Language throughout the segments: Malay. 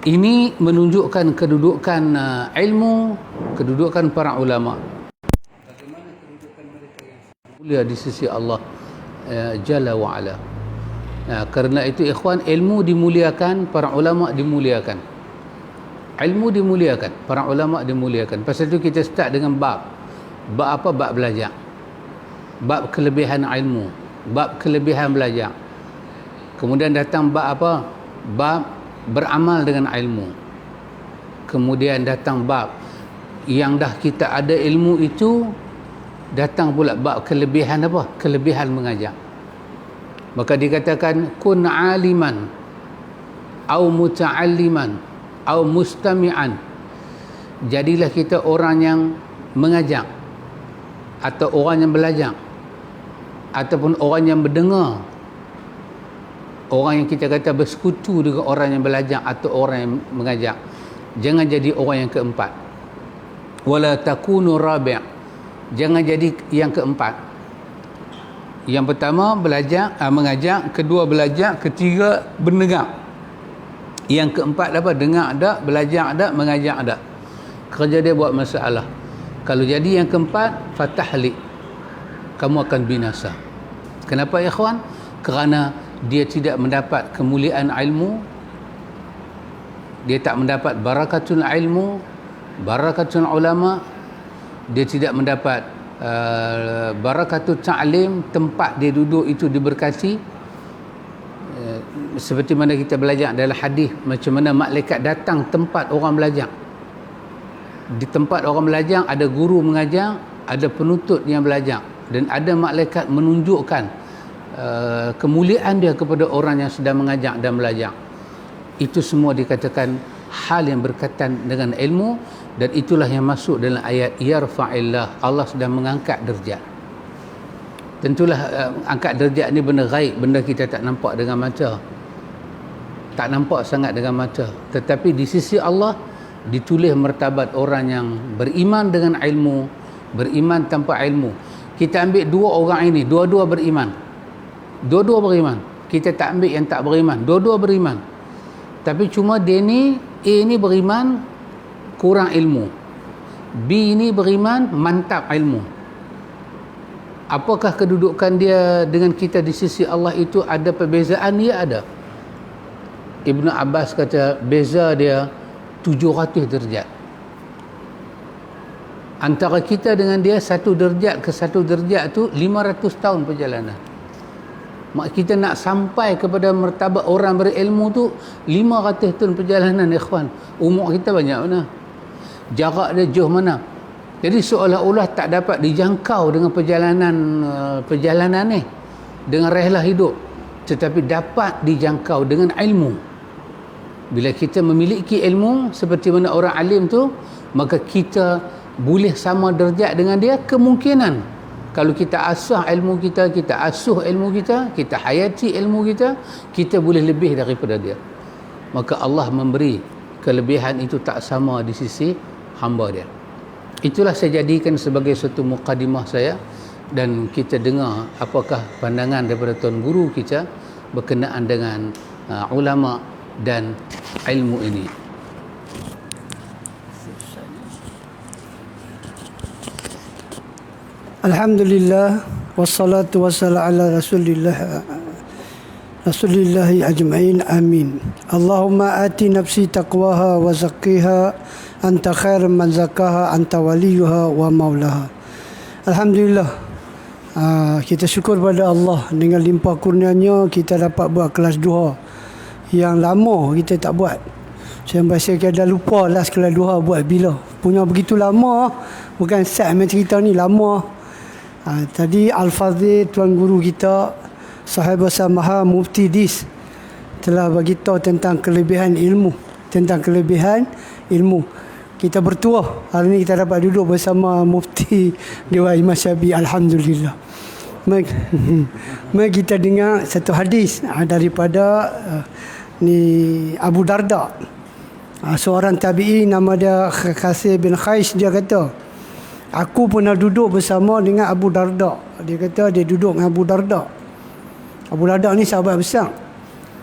Ini menunjukkan kedudukan ilmu, kedudukan para ulama. Bagaimana kedudukan mereka yang mulia di sisi Allah Jalla wa Ala. Kerana itu ikhwan, ilmu dimuliakan, para ulama dimuliakan. Ilmu dimuliakan, para ulama dimuliakan. Pasal itu kita start dengan bab. Bab apa? Bab belajar. Bab kelebihan ilmu, bab kelebihan belajar. Kemudian datang bab apa? Bab beramal dengan ilmu. Kemudian datang bab yang dah kita ada ilmu itu, datang pula bab kelebihan apa? Kelebihan mengajar. Maka dikatakan kun aliman au muta'alliman au mustami'an. Jadilah kita orang yang mengajar, atau orang yang belajar, ataupun orang yang mendengar. Orang yang kita kata bersekutu dengan orang yang belajar atau orang yang mengajar. Jangan jadi orang yang keempat. Wala takunu rabi'. Jangan jadi yang keempat. Yang pertama belajar, mengajar. Kedua belajar. Ketiga mendengar. Yang keempat apa? Dengar tak, belajar tak, mengajar tak. Kerja dia buat masalah. Kalau jadi yang keempat, fatahlik, kamu akan binasa. Kenapa ya ikhwan? Kerana dia tidak mendapat kemuliaan ilmu, dia tak mendapat barakatul ilmu, barakatul ulama, dia tidak mendapat barakatul ta'lim, tempat dia duduk itu diberkati. Seperti mana kita belajar dalam hadis, macam mana malaikat datang tempat orang belajar. Di tempat orang belajar ada guru mengajar, ada penuntut yang belajar, dan ada malaikat menunjukkan kemuliaan dia kepada orang yang sedang mengajar dan belajar. Itu semua dikatakan hal yang berkaitan dengan ilmu, dan itulah yang masuk dalam ayat yarfa'illah, Allah sedang mengangkat derajat. Tentulah angkat derajat ni benda gaib, benda kita tak nampak dengan mata, tak nampak sangat dengan mata, tetapi di sisi Allah ditulis martabat orang yang beriman dengan ilmu, beriman tanpa ilmu. Kita ambil dua orang ini, dua-dua beriman. Dua-dua beriman. Kita tak ambil yang tak beriman. Dua-dua beriman. Tapi cuma dia ni, A ni beriman kurang ilmu. B ni beriman mantap ilmu. Apakah kedudukan dia dengan kita di sisi Allah itu ada perbezaan? Ya ada. Ibnu Abbas kata beza dia 700 derajat. Antara kita dengan dia satu derajat ke satu derajat tu 500 tahun perjalanan. Mak kita nak sampai kepada martabat orang berilmu tu 500 tahun perjalanan ikhwan. Umur kita banyak mana? Jarak dia jauh mana? Jadi seolah-olah tak dapat dijangkau dengan perjalanan ni, dengan rehlah hidup, tetapi dapat dijangkau dengan ilmu. Bila kita memiliki ilmu seperti mana orang alim tu, maka kita boleh sama derajat dengan dia. Kemungkinan kalau kita asah ilmu kita, kita asuh ilmu kita, kita hayati ilmu kita, kita boleh lebih daripada dia. Maka Allah memberi kelebihan itu tak sama di sisi hamba dia. Itulah saya jadikan sebagai satu mukadimah saya, dan kita dengar apakah pandangan daripada Tuan Guru kita berkenaan dengan ulama dan ilmu ini. Alhamdulillah wassalatu wassalamu ala rasulillahi ajma'in, amin. Allahumma ati nafsi taqwaha wa zakkiha anta khair man zakkaha anta waliyuha wa maulaha. Alhamdulillah, kita syukur pada Allah dengan limpah kurnianya kita dapat buat kelas duha yang lama kita tak buat. Saya rasa kita dah lupa last kelas duha buat bila. Punya begitu lama, bukan set main cerita ni lama. Tadi Al-Fadhil Tuan Guru kita Sahib Samaha Mufti Dis telah bagi tahu tentang kelebihan ilmu, tentang kelebihan ilmu. Kita bertuah hari ini kita dapat duduk bersama Mufti Dewan Imam Syafi'i. Alhamdulillah. Mari kita dengar satu hadis daripada ni Abu Darda, seorang tabi'i, nama dia Khasir bin Khais. Dia kata, aku pernah duduk bersama dengan Abu Darda. Dia kata dia duduk dengan Abu Darda. Abu Darda ni sahabat besar.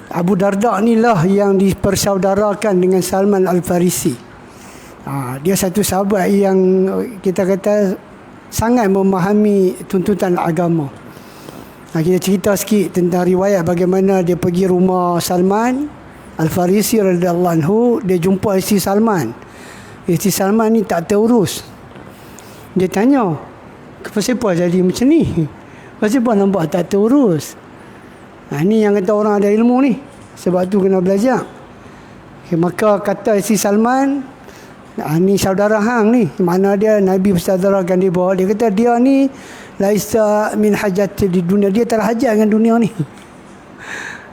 Abu Darda ni lah yang dipersaudarakan dengan Salman Al-Farisi. Dia satu sahabat yang kita kata sangat memahami tuntutan agama. Kita cerita sikit tentang riwayat bagaimana dia pergi rumah Salman Al-Farisi radhiyallahu anhu. Dia jumpa isteri Salman. Isteri Salman ni tak terurus. Dia tanya, kenapa jadi macam ni? Kenapa nampak tak terurus? Ni yang kata orang ada ilmu ni. Sebab tu kena belajar. Maka kata isteri Salman, ni saudara hang ni. Mana dia Nabi bersaudarakan dia bawa. Dia kata dia ni laisa min hajat di dunia. Dia tak ada hajat dengan dunia ni.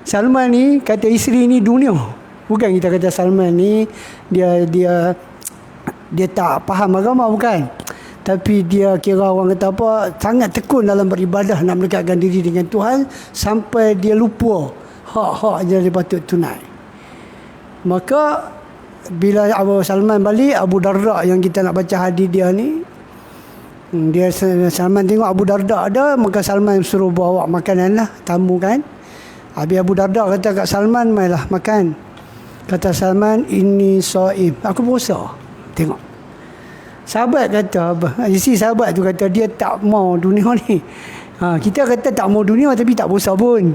Salman ni kata isteri ni dunia. Bukan kita kata Salman ni dia tak faham agama, bukan. Tapi dia kira orang kata apa, sangat tekun dalam beribadah, nak mendekatkan diri dengan Tuhan sampai dia lupa hak-hak je dia patut tunai. Maka bila Abu Salman balik, Abu Darda yang kita nak baca hadis dia ni, dia Salman tengok Abu Darda ada, maka Salman suruh bawa makanan lah, tamu kan. Habis Abu Darda kata kat Salman, mainlah makan. Kata Salman, ini shaim, aku puasa. Tengok, sahabat kata, isi sahabat tu kata dia tak mau dunia ni. Kita kata tak mau dunia tapi tak puasa pun.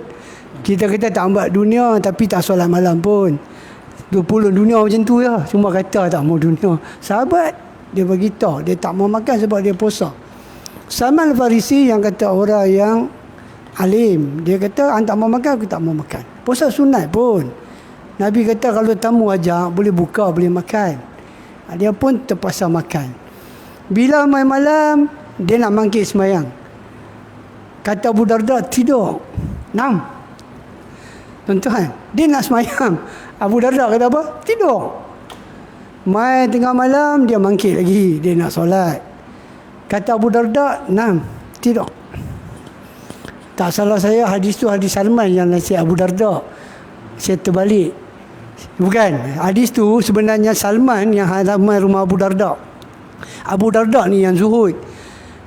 Kita kata tak ambil dunia tapi tak solat malam pun. 20 dunia macam tu ya. Cuma kata tak mau dunia. Sahabat dia beritahu dia tak mau makan sebab dia puasa. Salman Al-Farisi yang kata orang yang alim, dia kata hang tak mau makan, aku tak mau makan. Puasa sunat pun. Nabi kata kalau tamu ajak boleh buka, boleh makan. Dia pun terpaksa makan. Bila malam dia nak bangkit semayang. Kata Abu Darda, tidur. 6. Tuan-tuan, dia nak semayang. Abu Darda kata apa? Tidur. Mai tengah malam dia bangkit lagi, dia nak solat. Kata Abu Darda, 6. Tidur. Tak salah saya, hadis tu hadis Salman yang nasihat Abu Darda. Saya terbalik. Bukan. Hadis tu sebenarnya Salman yang halaman rumah Abu Darda. Abu Darda ni yang zuhud.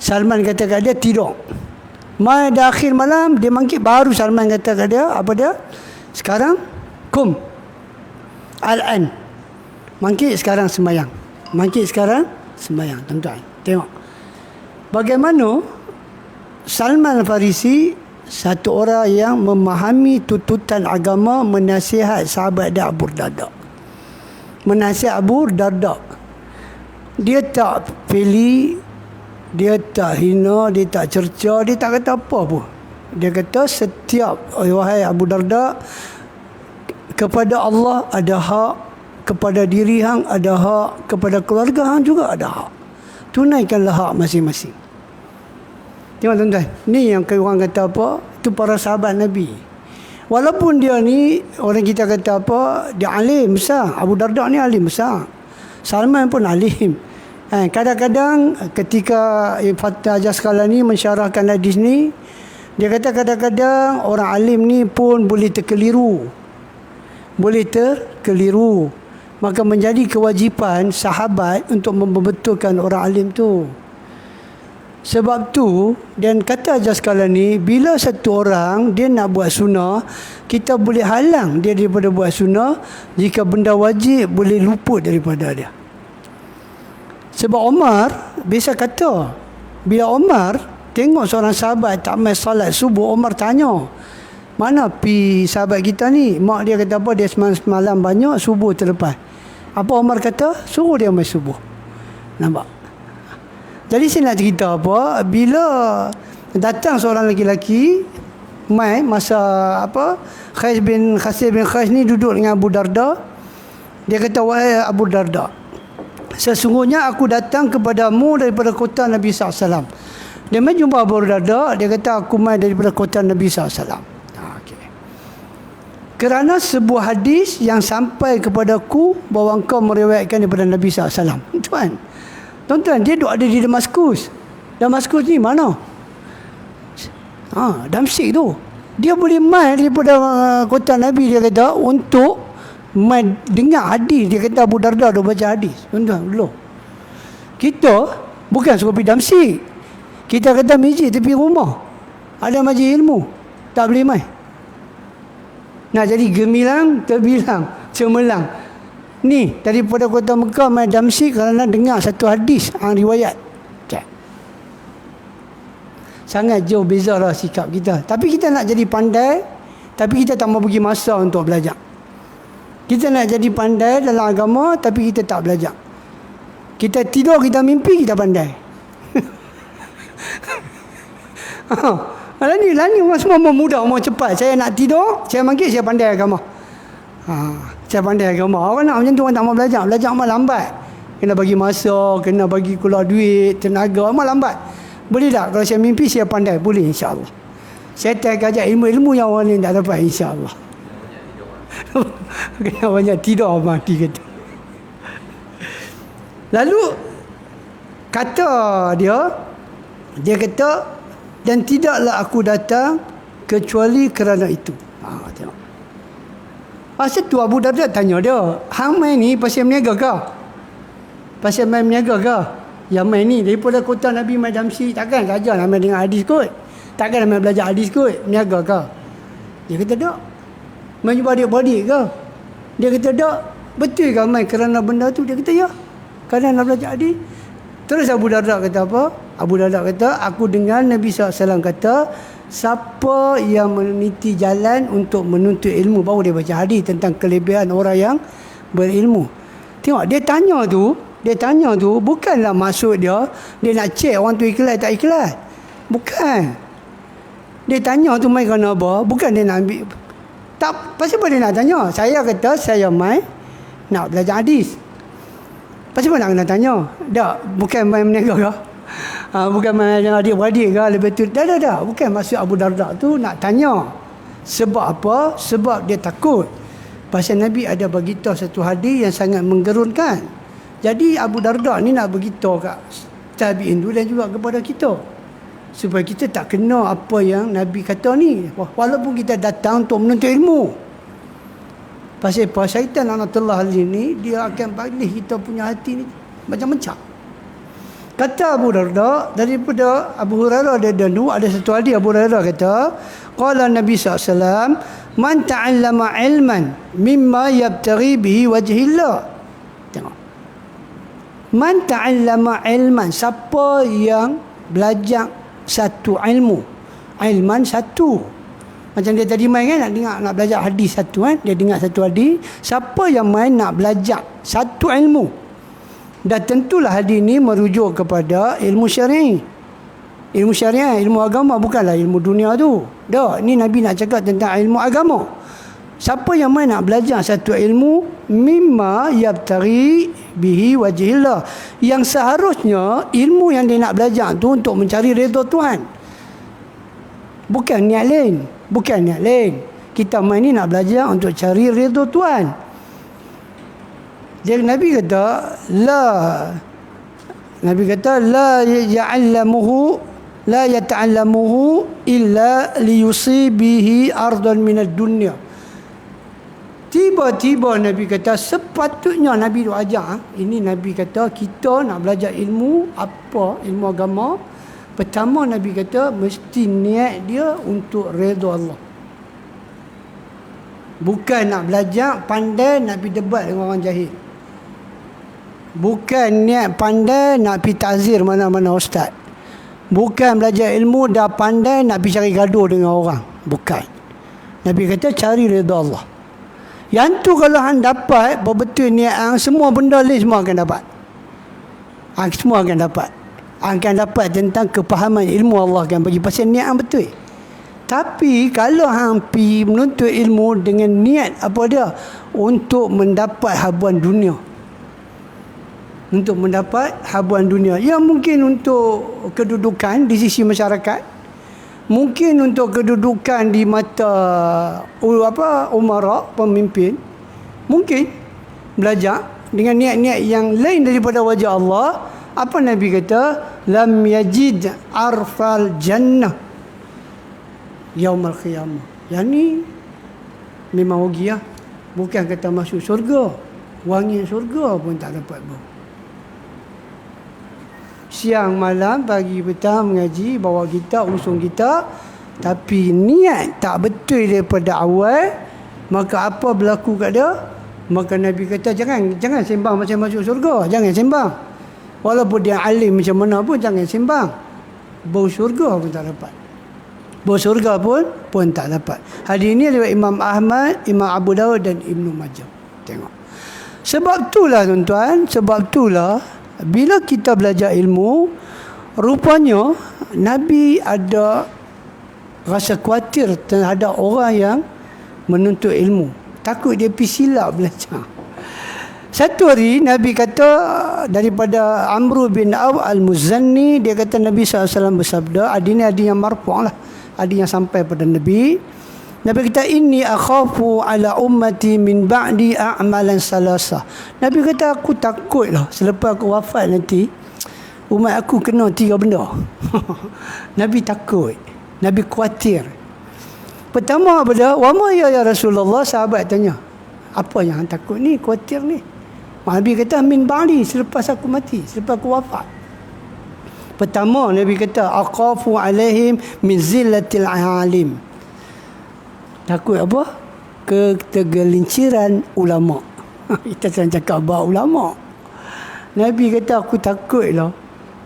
Salman kata kat dia, tidur. Mai dah akhir malam dia bangkit, baru Salman kata kat dia, apa dia? Sekarang kum al-an. Bangkit sekarang sembahyang. Bangkit sekarang sembahyang. Tuan-tuan, tengok bagaimana Salman Al-Farisi, satu orang yang memahami tuntutan agama, menasihat sahabat dia Abu Darda. Menasihat Abu Darda. Dia tak pilih, dia tak hina, dia tak cerca, dia tak kata apa pun. Dia kata setiap, wahai Abu Darda, kepada Allah ada hak, kepada diri hang ada hak, kepada keluarga hang juga ada hak. Tunaikanlah hak masing-masing. Tengok tuan-tuan, ni yang orang kata apa, itu para sahabat Nabi. Walaupun dia ni, orang kita kata apa, dia alim besar. Abu Darda ni alim besar. Salman pun alim. Kadang-kadang ketika Fatah Jasqalani mensyarahkan hadis ni, dia kata kadang-kadang orang alim ni pun boleh terkeliru. Boleh terkeliru. Maka menjadi kewajipan sahabat untuk membetulkan orang alim tu. Sebab tu, dan kata Jasqalani, bila satu orang dia nak buat sunnah, kita boleh halang dia daripada buat sunnah jika benda wajib boleh luput daripada dia. Sebab Omar biasa kata, bila Omar tengok seorang sahabat tak mai salat subuh, Omar tanya, mana pi sahabat kita ni? Mak dia kata apa? Dia semalam banyak, subuh terlepas. Apa Omar kata? Suruh dia mai subuh. Nampak? Jadi saya nak cerita apa, bila datang seorang lelaki mai masa apa, Khais bin Khais ni duduk dengan Abu Darda. Dia kata, wahai Abu Darda, sesungguhnya aku datang kepadamu daripada kota Nabi SAW. Dia mai jumpa Abu Darda, dia kata aku mai daripada kota Nabi SAW. Kerana sebuah hadis yang sampai kepadaku bahawa engkau meriwayatkan daripada Nabi SAW. Tuan-tuan, dia duduk ada di Damaskus. Damaskus ni mana? Damsyik tu. Dia boleh mai daripada kota Nabi, dia kata, untuk mai dengar hadis. Dia kata Abu Darda dah baca hadis. Tuan-tuan, dulu kita bukan suka pergi Damsyik. Kita kata masjid tepi rumah ada majlis ilmu, tak boleh mai. Nak jadi gemilang, terbilang, cemerlang. Ni daripada kota Mekah mai Damsyik kerana dengar satu hadis riwayat. Cek. Sangat jauh bezalah sikap kita. Tapi kita nak jadi pandai, tapi kita tak mau bagi masa untuk belajar. Kita nak jadi pandai dalam agama, tapi kita tak belajar. Kita tidur, kita mimpi, kita pandai. Lani orang semua mau mudah, mau cepat. Saya nak tidur, saya mangkit, saya pandai agama. Saya pandai agama. Orang nak macam tu, orang tak mau belajar. Belajar amat lambat. Kena bagi masa, kena bagi keluar duit, tenaga, amat lambat. Boleh tak? Kalau saya mimpi, saya pandai. Boleh, insyaAllah. Saya tak ajak ilmu-ilmu yang orang lain tak dapat, insyaAllah. Kena banyak tidur, mati kata. Lalu, kata dia kata, dan tidaklah aku datang kecuali kerana itu. Tengok. Pasal tu Abu Darda tanya dia, hang main ni pasal meniaga ke? Pasal main meniaga ke? Yang main ni daripada kota Nabi mai Damsyik, takkan saja nak main dengan hadis kot. Takkan nak main belajar hadis kot, meniaga ke? Dia kata tak. Main jumpa adik-beradik ke? Dia kata tak. Betul ke main kerana benda tu? Dia kata ya. Kerana nak belajar hadis. Terus Abu Darda kata apa? Abu Darda kata, aku dengar Nabi SAW kata, siapa yang meniti jalan untuk menuntut ilmu, baru dia baca hadis tentang kelebihan orang yang berilmu. Tengok, dia tanya tu bukanlah maksud dia nak cek orang tu ikhlas tak ikhlas. Bukan. Dia tanya tu mai kerana apa? Bukan dia nak ambil. Tak, pasal apa dia nak tanya? Saya kata, saya mai nak belajar hadis. Pasal apa nak kena tanya? Tak, bukan main meniaga ke? Bukan main adik-beradik ke? Lebih tu. Dah. Bukan maksud Abu Darda tu nak tanya. Sebab apa? Sebab dia takut. Pasal Nabi ada beritahu satu hadis yang sangat menggerunkan. Jadi Abu Darda ni nak beritahu kat tabi'in dulu dan juga kepada kita. Supaya kita tak kena apa yang Nabi kata ni. Walaupun kita datang untuk menuntut ilmu. Pasal syaitan laknatullah alaihi ni, dia akan bagi kita punya hati ni macam-macam. Kata Abu Darda, daripada Abu Hurairah ada satu hadis Abu Hurairah kata, qala Nabi SAW, man ta'allama ilman mimma yabtaghi bihi wajhillah. Tengok. Man ta'allama ilman, siapa yang belajar satu ilmu. Ilman satu. Macam dia tadi main kan, nak belajar hadis satu kan. Dia dengar satu hadis. Siapa yang main nak belajar satu ilmu. Dan tentulah hadis ni merujuk kepada ilmu syariah. Ilmu syariah, ilmu agama, bukanlah ilmu dunia tu. Dah, ni Nabi nak cakap tentang ilmu agama. Siapa yang main nak belajar satu ilmu, mimma yabtaghi bihi wajhillah. Yang seharusnya ilmu yang dia nak belajar tu untuk mencari redha Tuhan. Bukan niat lain. Kita main ni nak belajar untuk cari redha Tuhan. Jadi Nabi kata la yata'allamuhu illa liyusibihi ardan minad dunya. Tiba-tiba Nabi kata, sepatutnya Nabi tu ajar. Ini Nabi kata kita nak belajar ilmu apa? Ilmu agama. Pertama Nabi kata mesti niat dia untuk redha Allah. Bukan nak belajar pandai nak pergi debat dengan orang jahil. Bukan niat pandai nak pergi takzir mana-mana ustaz. Bukan belajar ilmu dah pandai nak pergi cari gaduh dengan orang. Bukan. Nabi kata cari redha Allah. Yang tu kalau hang dapat betul niat hang, semua benda lain semua akan dapat. Semua akan dapat. Akan dapat tentang kepahaman ilmu Allah akan bagi pasal niat hang betul. Tapi kalau hang pi menuntut ilmu dengan niat apa dia? Untuk mendapat habuan dunia. Untuk mendapat habuan dunia. Ya mungkin untuk kedudukan di sisi masyarakat. Mungkin untuk kedudukan di mata umara, pemimpin. Mungkin belajar dengan niat-niat yang lain daripada wajah Allah. Apa Nabi kata? Lam yajid arfal jannah yaumal qiyamah. Yang ni memang rugi lah. Bukan kata masuk syurga. Wangi syurga pun tak dapat bau. Siang malam pagi petang mengaji, bawa kita, usung kita, tapi niat tak betul daripada awal, maka apa berlaku kat dia? Maka Nabi kata jangan sembang macam masuk syurga, jangan sembang. Walaupun dia alim macam mana pun jangan sembang. Bau syurga pun tak dapat. Bau syurga pun tak dapat. Hadis ini riwayat Imam Ahmad, Imam Abu Dawud dan Ibnu Majah. Tengok. Sebab itulah tuan-tuan, sebab itulah bila kita belajar ilmu, rupanya Nabi ada rasa khawatir terhadap orang yang menuntut ilmu. Takut dia pergi silap belajar. Satu hari Nabi kata, daripada Amr bin Auf al-Muzanni, dia kata Nabi SAW bersabda, hadis ni hadis yang marfu' lah, hadis yang sampai pada Nabi. Nabi kata, inni akhafu ala ummati min ba'di a'malan salasa. Nabi kata, aku takut lah selepas aku wafat nanti umat aku kena 3 benda. Nabi takut, Nabi khawatir. Pertama apa dia? Wa ma ya Rasulullah, sahabat tanya. Apa yang hang takut ni, khawatir ni? Nabi kata min ba'di, selepas aku mati, selepas aku wafat. Pertama Nabi kata aqafu alaihim min zillatil alim. Takut apa? Ketergelinciran ulama. Kita sedang cakap bahawa ulama. Nabi kata aku takutlah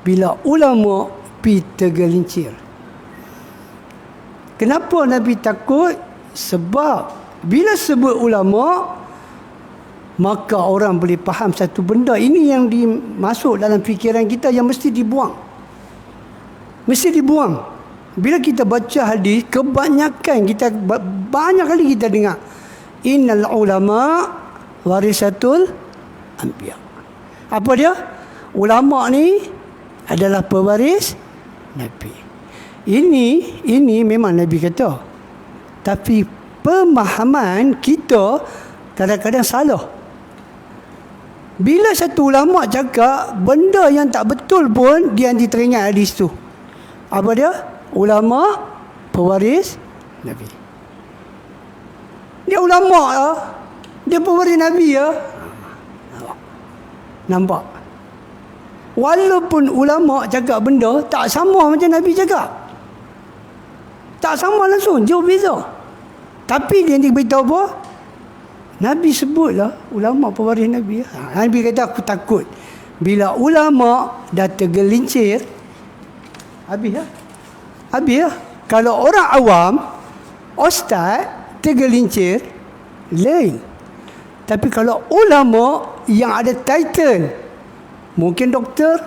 bila ulama pi tergelincir. Kenapa Nabi takut? Sebab bila sebut ulama, maka orang boleh faham satu benda. Ini yang dimasuk dalam fikiran kita yang mesti dibuang. Mesti dibuang. Bila kita baca hadis, kebanyakan kita, banyak kali kita dengar, innal ulama warisatul anbiya. Apa dia? Ulama ni adalah pewaris Nabi. Ini memang Nabi kata. Tapi pemahaman kita kadang-kadang salah. Bila satu ulama cakap benda yang tak betul pun, dia nanti teringat hadis tu. Apa dia? Ulama pewaris Nabi. Dia ulama lah, dia pewaris Nabi ya. Nampak? Walaupun ulama cakap benda tak sama macam Nabi cakap, tak sama langsung, jauh beza. Tapi dia nanti beritahu apa? Nabi sebutlah ulama pewaris Nabi. Nabi kata aku takut bila ulama dah tergelincir, habis lah. Habis lah. Kalau orang awam, ustaz tergelincir, lain. Tapi kalau ulama yang ada title, mungkin doktor,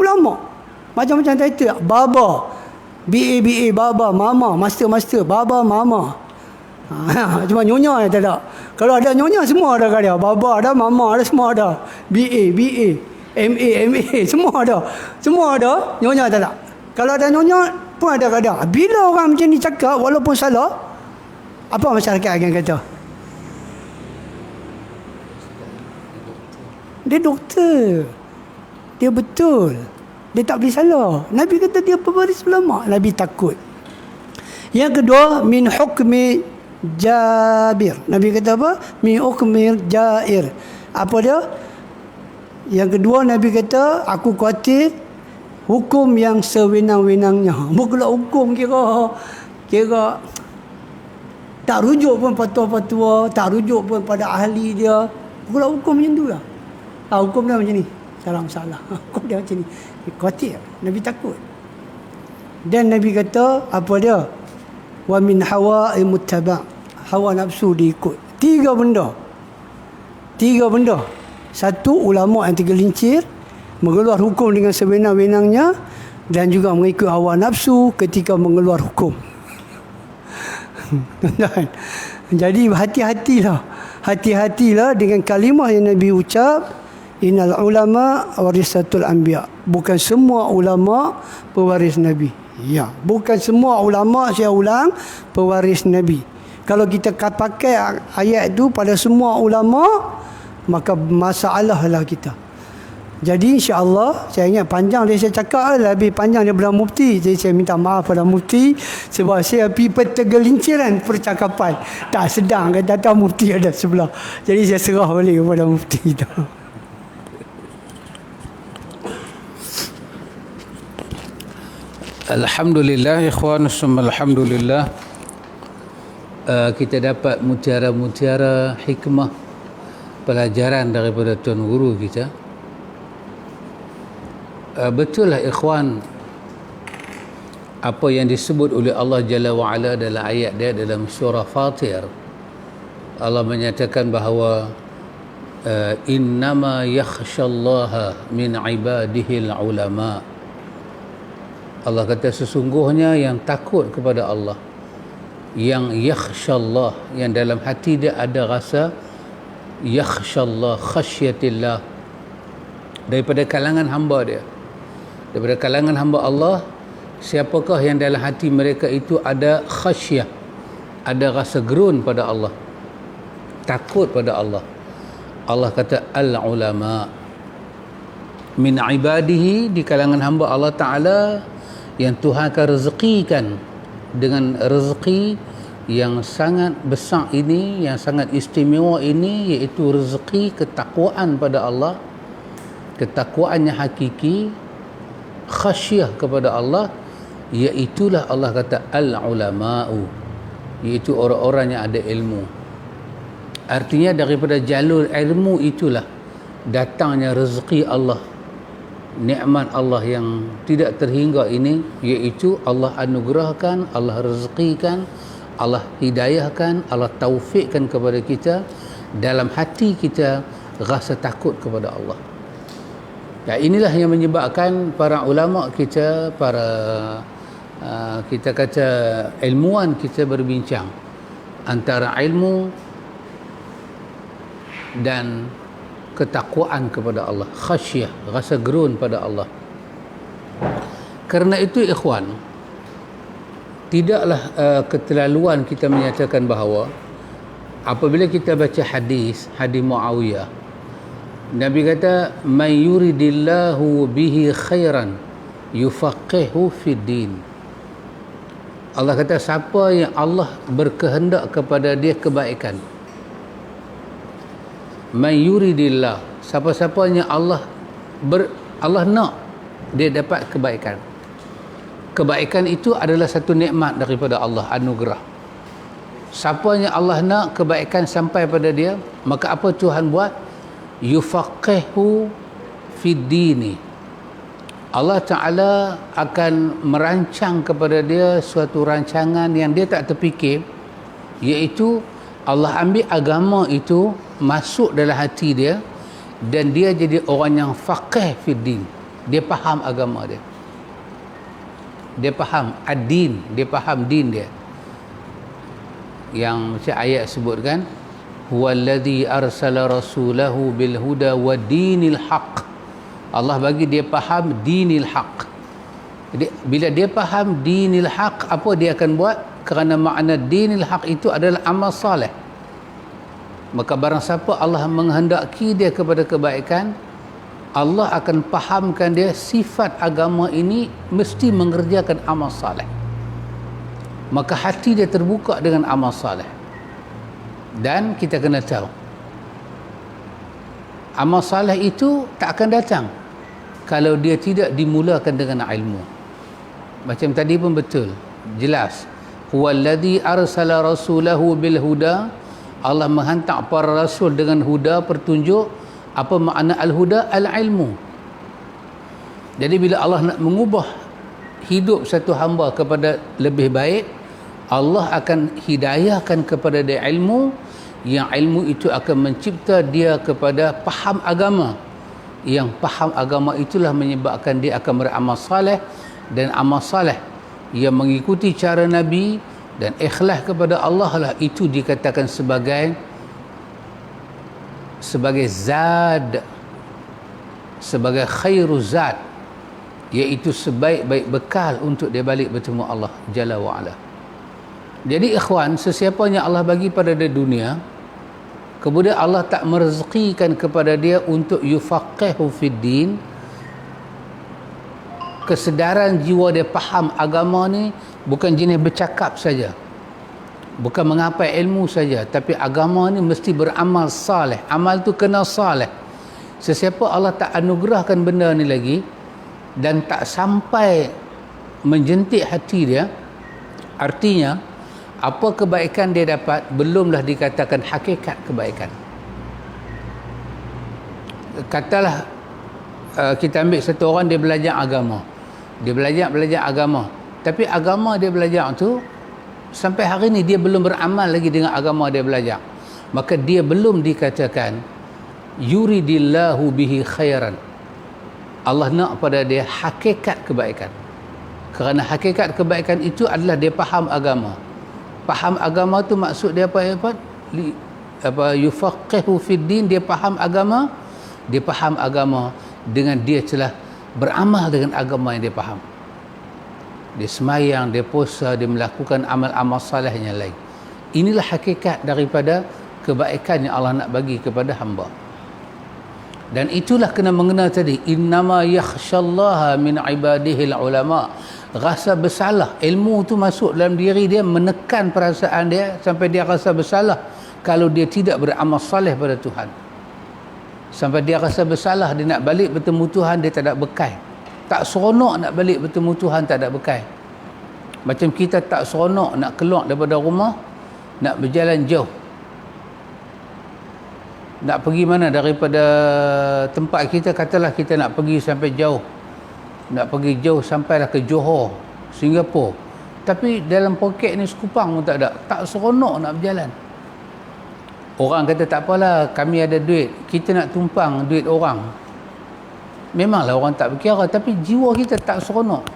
ulama, macam-macam title, baba, BA, baba, mama, master, baba, mama. Cuma nyonya tak ada. Kalau ada nyonya semua ada kat dia. Baba ada, mama ada, semua ada. BA, MA, semua ada. Semua ada, nyonya tak ada. Kalau ada nyonya pun ada kat dia. Bila orang macam ni cakap walaupun salah, apa masyarakat akan kata? Dia doktor, dia betul, dia tak boleh salah. Nabi kata dia pewaris ulama. Nabi takut. Yang kedua, min hukmi Jabir. Nabi kata apa? Min hukmi Jair. Apa dia? Yang kedua Nabi kata aku khawatir hukum yang sewenang-wenangnya. Bukanlah hukum kira tak rujuk pun fatwa-fatwa, tak rujuk pun pada ahli dia. Bukanlah hukum macam tu lah. Hukum dia macam ni, salah. Hukum dia macam ni. Dia khawatir. Nabi takut. Dan Nabi kata apa dia? Wa min hawa'i muttaba'. Hawa nafsu diikut. 3 benda. Satu, ulama yang tergelincir, mengeluar hukum dengan sewenang-wenangnya, dan juga mengikut hawa nafsu ketika mengeluar hukum. Jadi hati-hatilah dengan kalimah yang Nabi ucap, innal ulama warisatul anbiya. Bukan semua ulama pewaris Nabi. Ya, bukan semua ulama, saya ulang, pewaris Nabi. Kalau kita pakai ayat itu pada semua ulama, maka masalahlah kita. Jadi insya-Allah, saya ingat panjang dia saya cakap, lebih panjang daripada mufti. Jadi saya minta maaf pada mufti sebab saya pergi tergelinciran percakapan. Tak sedang kata mufti ada sebelah. Jadi saya serah balik kepada mufti itu. Alhamdulillah ikhwan, alhamdulillah. kita dapat mutiara-mutiara hikmah pelajaran daripada Tuan Guru kita. Betul lah ikhwan, apa yang disebut oleh Allah Jalla wa'ala dalam ayat dia dalam surah Fatir. Allah menyatakan bahawa innama yakhshallaha min ibadihil ulama. Allah kata sesungguhnya yang takut kepada Allah, yang yakhshallah, yang dalam hati dia ada rasa yakhshallah, khasyatillah, daripada kalangan hamba dia, daripada kalangan hamba Allah. Siapakah yang dalam hati mereka itu ada khasyah, ada rasa gerun pada Allah, takut pada Allah. Allah kata al-ulama min ibadihi, di kalangan hamba Allah Ta'ala yang Tuhan akan rezekikan dengan rezeki yang sangat besar ini, yang sangat istimewa ini, iaitu rezeki ketakwaan pada Allah, ketakwaan yang hakiki, khasyah kepada Allah. Iaitulah Allah kata al-ulama'u, iaitu orang-orang yang ada ilmu. Artinya daripada jalur ilmu itulah datangnya rezeki Allah, nikmat Allah yang tidak terhingga ini, iaitu Allah anugerahkan, Allah rezekikan, Allah hidayahkan, Allah taufikkan kepada kita dalam hati kita rasa takut kepada Allah. Ya, inilah yang menyebabkan para ulama kita, para kita kata ilmuwan kita berbincang antara ilmu dan ketakwaan kepada Allah, khasyah, rasa gerun pada Allah. Kerana itu ikhwan, tidaklah keterlaluan kita menyatakan bahawa apabila kita baca hadis Muawiyah, Nabi kata man yuridillahu bihi khairan yufaqihu fid din. Allah kata siapa yang Allah berkehendak kepada dia kebaikan, man yuridillah, siapa-siapa yang Allah nak dia dapat kebaikan. Kebaikan itu adalah satu nikmat daripada Allah, anugerah. Siapa yang Allah nak kebaikan sampai pada dia, maka apa Tuhan buat? Yufaqihu fid dini. Allah Ta'ala akan merancang kepada dia suatu rancangan yang dia tak terfikir, iaitu Allah ambil agama itu masuk dalam hati dia dan dia jadi orang yang faqih fid din. Dia faham agama dia, dia faham ad-din, dia faham din dia. Yang macam ayat sebutkan, huwallazi arsala rasulahu bil huda wa dinil haq. Allah bagi dia faham dinil haq. Jadi bila dia faham dinil haq, apa dia akan buat? Kerana makna dinil haq itu adalah amal saleh. Maka barang siapa Allah menghendaki dia kepada kebaikan, Allah akan fahamkan dia sifat agama ini mesti mengerjakan amal saleh. Maka hati dia terbuka dengan amal saleh. Dan kita kena tahu, amal saleh itu tak akan datang kalau dia tidak dimulakan dengan ilmu. Macam tadi pun betul, jelas. Huwallazi arsala rasulahu bil huda. Allah menghantar para rasul dengan huda, petunjuk. Apa makna al-huda? Al-ilmu. Jadi bila Allah nak mengubah hidup satu hamba kepada lebih baik, Allah akan hidayahkan kepada dia ilmu, yang ilmu itu akan mencipta dia kepada faham agama. Yang faham agama itulah menyebabkan dia akan beramal saleh, dan amal saleh yang mengikuti cara Nabi dan ikhlas kepada Allah lah, itu dikatakan sebagai zad, sebagai khairuz zad, iaitu sebaik-baik bekal untuk dia balik bertemu Allah Jalla wa'ala. Jadi ikhwan, sesiapa yang Allah bagi pada dia dunia, kemudian Allah tak merezekikan kepada dia untuk yufaqihu fid din, kesedaran jiwa dia faham agama ni bukan jenis bercakap saja, bukan mengapai ilmu saja, tapi agama ni mesti beramal saleh. Amal tu kena saleh. Sesiapa Allah tak anugerahkan benda ni lagi dan tak sampai menjentik hati dia, artinya Apa kebaikan dia dapat belumlah dikatakan hakikat kebaikan. Katalah kita ambil satu orang dia belajar agama. Dia belajar agama. Tapi agama dia belajar tu sampai hari ni dia belum beramal lagi dengan agama dia belajar. Maka dia belum dikatakan yuridillahu bihi khairan. Allah nak pada dia hakikat kebaikan. Kerana hakikat kebaikan itu adalah dia faham agama. Faham agama tu maksud dia apa? Yufaqihu fid din, dia faham agama. Dia faham agama dengan dia telah beramal dengan agama yang dia faham. Dia semayang, dia puasa, dia melakukan amal-amal salihnya lain. Inilah hakikat daripada kebaikan yang Allah nak bagi kepada hamba. Dan itulah kena mengenal tadi, innama yakhshallaha min ibadihil ulama. Rasa bersalah, ilmu tu masuk dalam diri dia, menekan perasaan dia sampai dia rasa bersalah kalau dia tidak beramal salih pada Tuhan. Sampai dia rasa bersalah, dia nak balik bertemu Tuhan, dia tak ada bekai. Tak seronok nak balik bertemu Tuhan, tak ada bekai. Macam kita tak seronok nak keluar daripada rumah, nak berjalan jauh. Nak pergi mana daripada tempat kita, katalah kita nak pergi sampai jauh. Nak pergi jauh sampailah ke Johor, Singapura. Tapi dalam poket ni sekupang pun tak ada. Tak seronok nak berjalan. Orang kata tak apalah, kami ada duit, kita nak tumpang duit orang. Memanglah orang tak berkira, tapi jiwa kita tak seronok.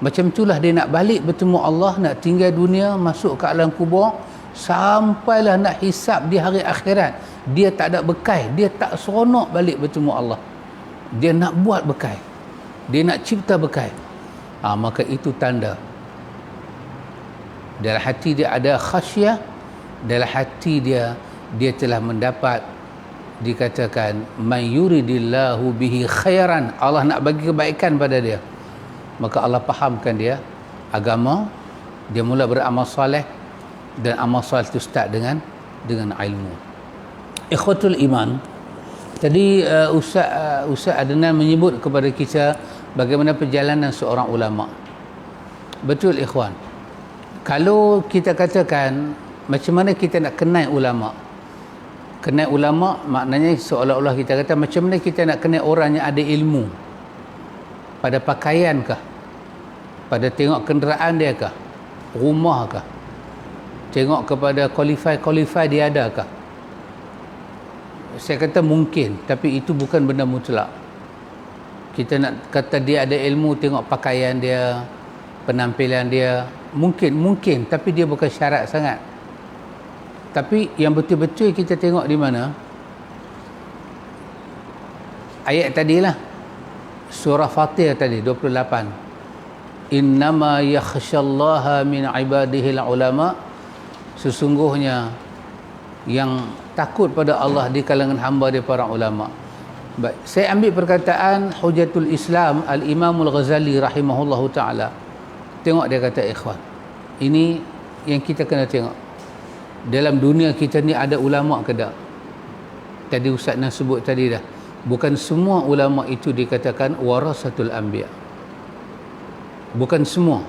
Macam itulah dia nak balik bertemu Allah, nak tinggal dunia, masuk ke alam kubur, sampailah nak hisap di hari akhirat. Dia tak ada bekai, dia tak seronok balik bertemu Allah. Dia nak buat bekai, dia nak cipta bekai. Maka itu tanda dalam hati dia ada khasyah, dalam hati dia telah mendapat, dikatakan man yuridillahu bihi khairan. Allah nak bagi kebaikan pada dia, maka Allah fahamkan dia agama, dia mula beramal soleh, dan amal soleh itu start dengan ilmu. Ikhwatul iman, tadi Ustaz Adnan menyebut kepada kita bagaimana perjalanan seorang ulama. Betul ikhwan, kalau kita katakan macam mana kita nak kenal ulama. Kenal ulama maknanya seolah-olah kita kata macam mana kita nak kenal orang yang ada ilmu. Pada pakaian kah? Pada tengok kenderaan dia kah? Rumah kah? Tengok kepada qualify dia ada kah? Saya kata mungkin, tapi itu bukan benda mutlak. Kita nak kata dia ada ilmu, tengok pakaian dia, penampilan dia, mungkin, tapi dia bukan syarat sangat. Tapi yang betul-betul kita tengok di mana? Ayat tadilah, surah Fatir tadi 28. Innama yakhshallaha min ibadihil ulama. Sesungguhnya yang takut pada Allah di kalangan hamba dia para ulama. Baik, saya ambil perkataan Hujatul Islam Al-Imam Al-Ghazali rahimahullahu ta'ala. Tengok dia kata, ikhwan, ini yang kita kena tengok. Dalam dunia kita ni ada ulama ke tak? Tadi Ustaz nak sebut tadi dah, bukan semua ulama itu dikatakan warasatul anbiya. Bukan semua.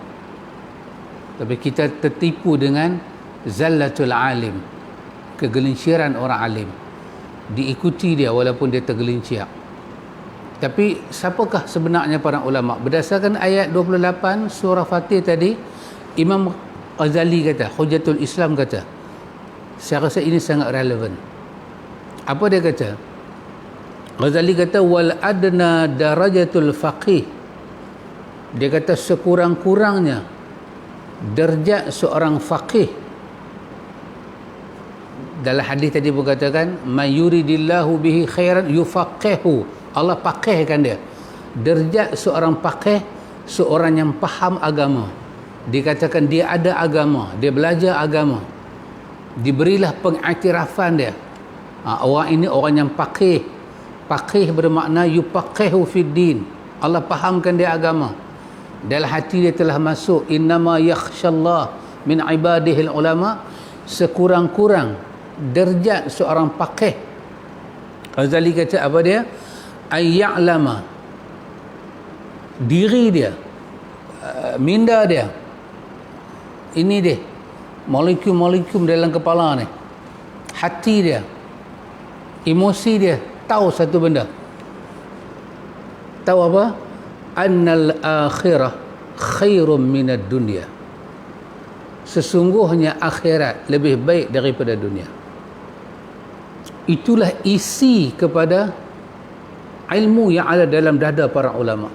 Tapi kita tertipu dengan zallatul alim, kegelinciran orang alim. Diikuti dia walaupun dia tergelincir. Tapi siapakah sebenarnya para ulama? Berdasarkan ayat 28 surah Fatir tadi, Imam Ghazali kata, Hujatul Islam kata, saya rasa ini sangat relevan. Apa dia kata? Ghazali kata wal adna darajatul faqih. Dia kata sekurang-kurangnya darjat seorang faqih. Dalam hadis tadi berkatakan may yuridillahu bihi khairan yufaqihu. Allah faqihkan dia. Darjat seorang faqih, seorang yang faham agama. Dikatakan dia ada agama, dia belajar agama. Diberilah pengiktirafan dia. Orang ini orang yang faqih. Faqih bermakna yufaqihu fid din. Allah fahamkan dia agama. Dalam hati dia telah masuk innama yakhshallah min ibadihil ulama. Sekurang-kurang darjat seorang faqih. Ghazali kata apa dia? Ayya'lama, diri dia, minda dia, ini dia, molekul-molekul dalam kepala ni, hati dia, emosi dia tahu satu benda. Tahu apa? Annal akhirah khairum minad dunya. Sesungguhnya akhirat lebih baik daripada dunia. Itulah isi kepada ilmu yang ada dalam dada para ulama.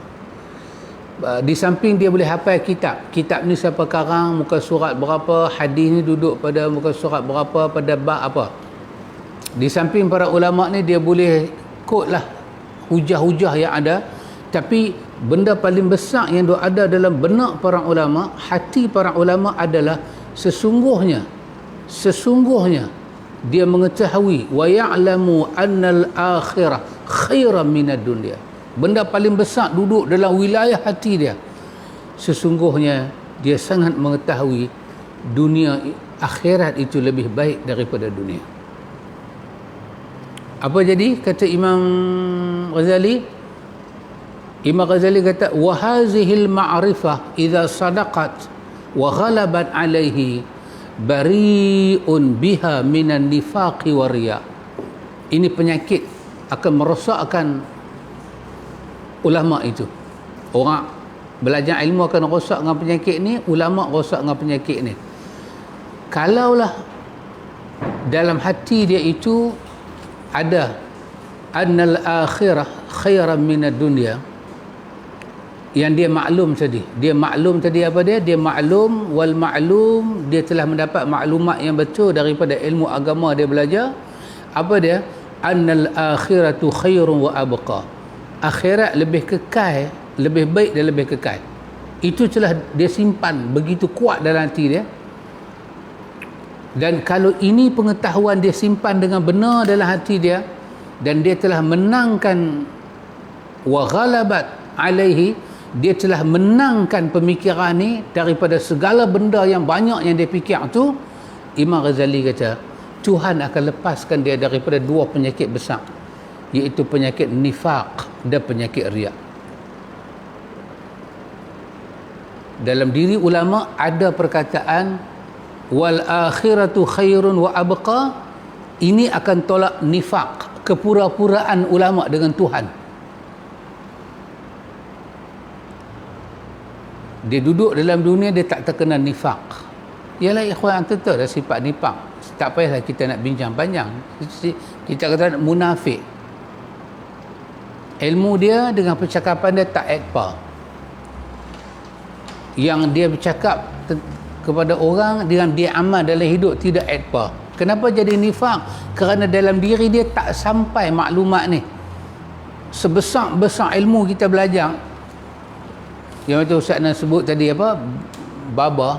Di samping dia boleh hafal kitab ni siapa karang, muka surat berapa, hadis ni duduk pada muka surat berapa, pada bab apa. Di samping para ulama ni dia boleh quote lah hujah-hujah yang ada. Tapi benda paling besar yang ada dalam benak para ulama, hati para ulama adalah sesungguhnya dia mengetahui wa ya'lamu annal akhirah khairan minad dunya. Benda paling besar duduk dalam wilayah hati dia. Sesungguhnya dia sangat mengetahui dunia akhirat itu lebih baik daripada dunia. Apa jadi kata Imam Ghazali? Imam Ghazali kata wa hazihil ma'rifah idza sadaqat wa ghalabat alaihi bari'un biha minan nifaqi wa riya. Ini penyakit akan merosakkan ulama itu. Orang belajar ilmu akan rosak dengan penyakit ni, ulama rosak dengan penyakit ni. Kalaulah dalam hati dia itu ada annal akhirah khairan minad dunya, yang dia maklum tadi apa dia maklum wal maklum, dia telah mendapat maklumat yang betul daripada ilmu agama dia belajar. Apa dia? Annal akhiratu khairun wa abqa. Akhirat lebih kekal, lebih baik dan lebih kekal. Itu telah dia simpan begitu kuat dalam hati dia. Dan kalau ini pengetahuan dia simpan dengan benar dalam hati dia, dan dia telah menangkan wa ghalabat alaihi, dia telah menangkan pemikiran ni daripada segala benda yang banyak yang dia fikir tu. Imam Ghazali kata Tuhan akan lepaskan dia daripada dua penyakit besar, iaitu penyakit nifaq dan penyakit riya. Dalam diri ulama ada perkataan wal akhiratu khairun wa abqa. Ini akan tolak nifaq, kepura-puraan ulama dengan Tuhan. Dia duduk dalam dunia, dia tak terkena nifaq. Yalah ikhwan, tentu dah sifat nifaq. Tak payahlah kita nak bincang panjang. Kita kata munafik. Ilmu dia dengan percakapan dia tak adpa. Yang dia bercakap kepada orang dengan dia amal dalam hidup tidak adpa. Kenapa jadi nifaq? Kerana dalam diri dia tak sampai maklumat ni. Sebesar-besar ilmu kita belajar, yang itu Ustaz nak sebut tadi apa? Baba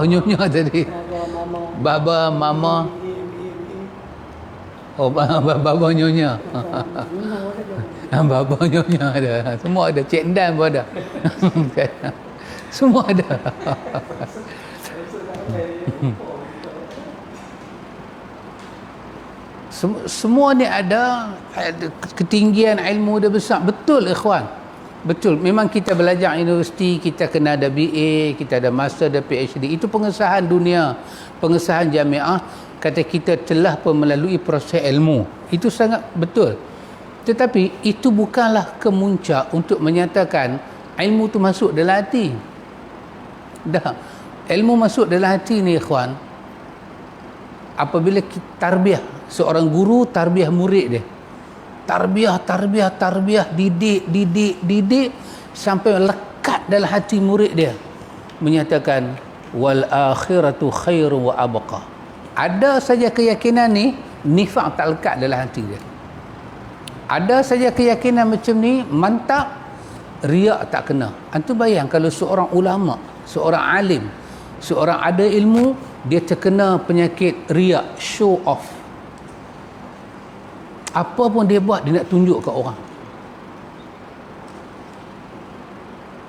nyonya tadi. Baba mama. Oh, baba nyonya. Baba nyonya ada. Semua ada. Cik Dan pun ada. Semua ada. Semua ni ada. Ketinggian ilmu dia besar. Betul ikhwan. Betul, memang kita belajar universiti, kita kena ada BA, kita ada master, ada PhD. Itu pengesahan dunia, pengesahan jamiah, kata kita telah pun melalui proses ilmu. Itu sangat betul. Tetapi itu bukanlah kemuncak untuk menyatakan ilmu tu masuk dalam hati. Dah, ilmu masuk dalam hati ni ikhwan, apabila kita tarbiyah, seorang guru tarbiyah murid dia. Tarbiyah, didik sampai lekat dalam hati murid dia, menyatakan wal akhiratu khairu wa abqa. Ada saja keyakinan ni, nifaq tak lekat dalam hati dia. Ada saja keyakinan macam ni, mantap, riak tak kena. Antum bayang kalau seorang ulama, seorang alim, seorang ada ilmu, dia terkena penyakit riak, show off. Apa pun dia buat, dia nak tunjuk ke orang.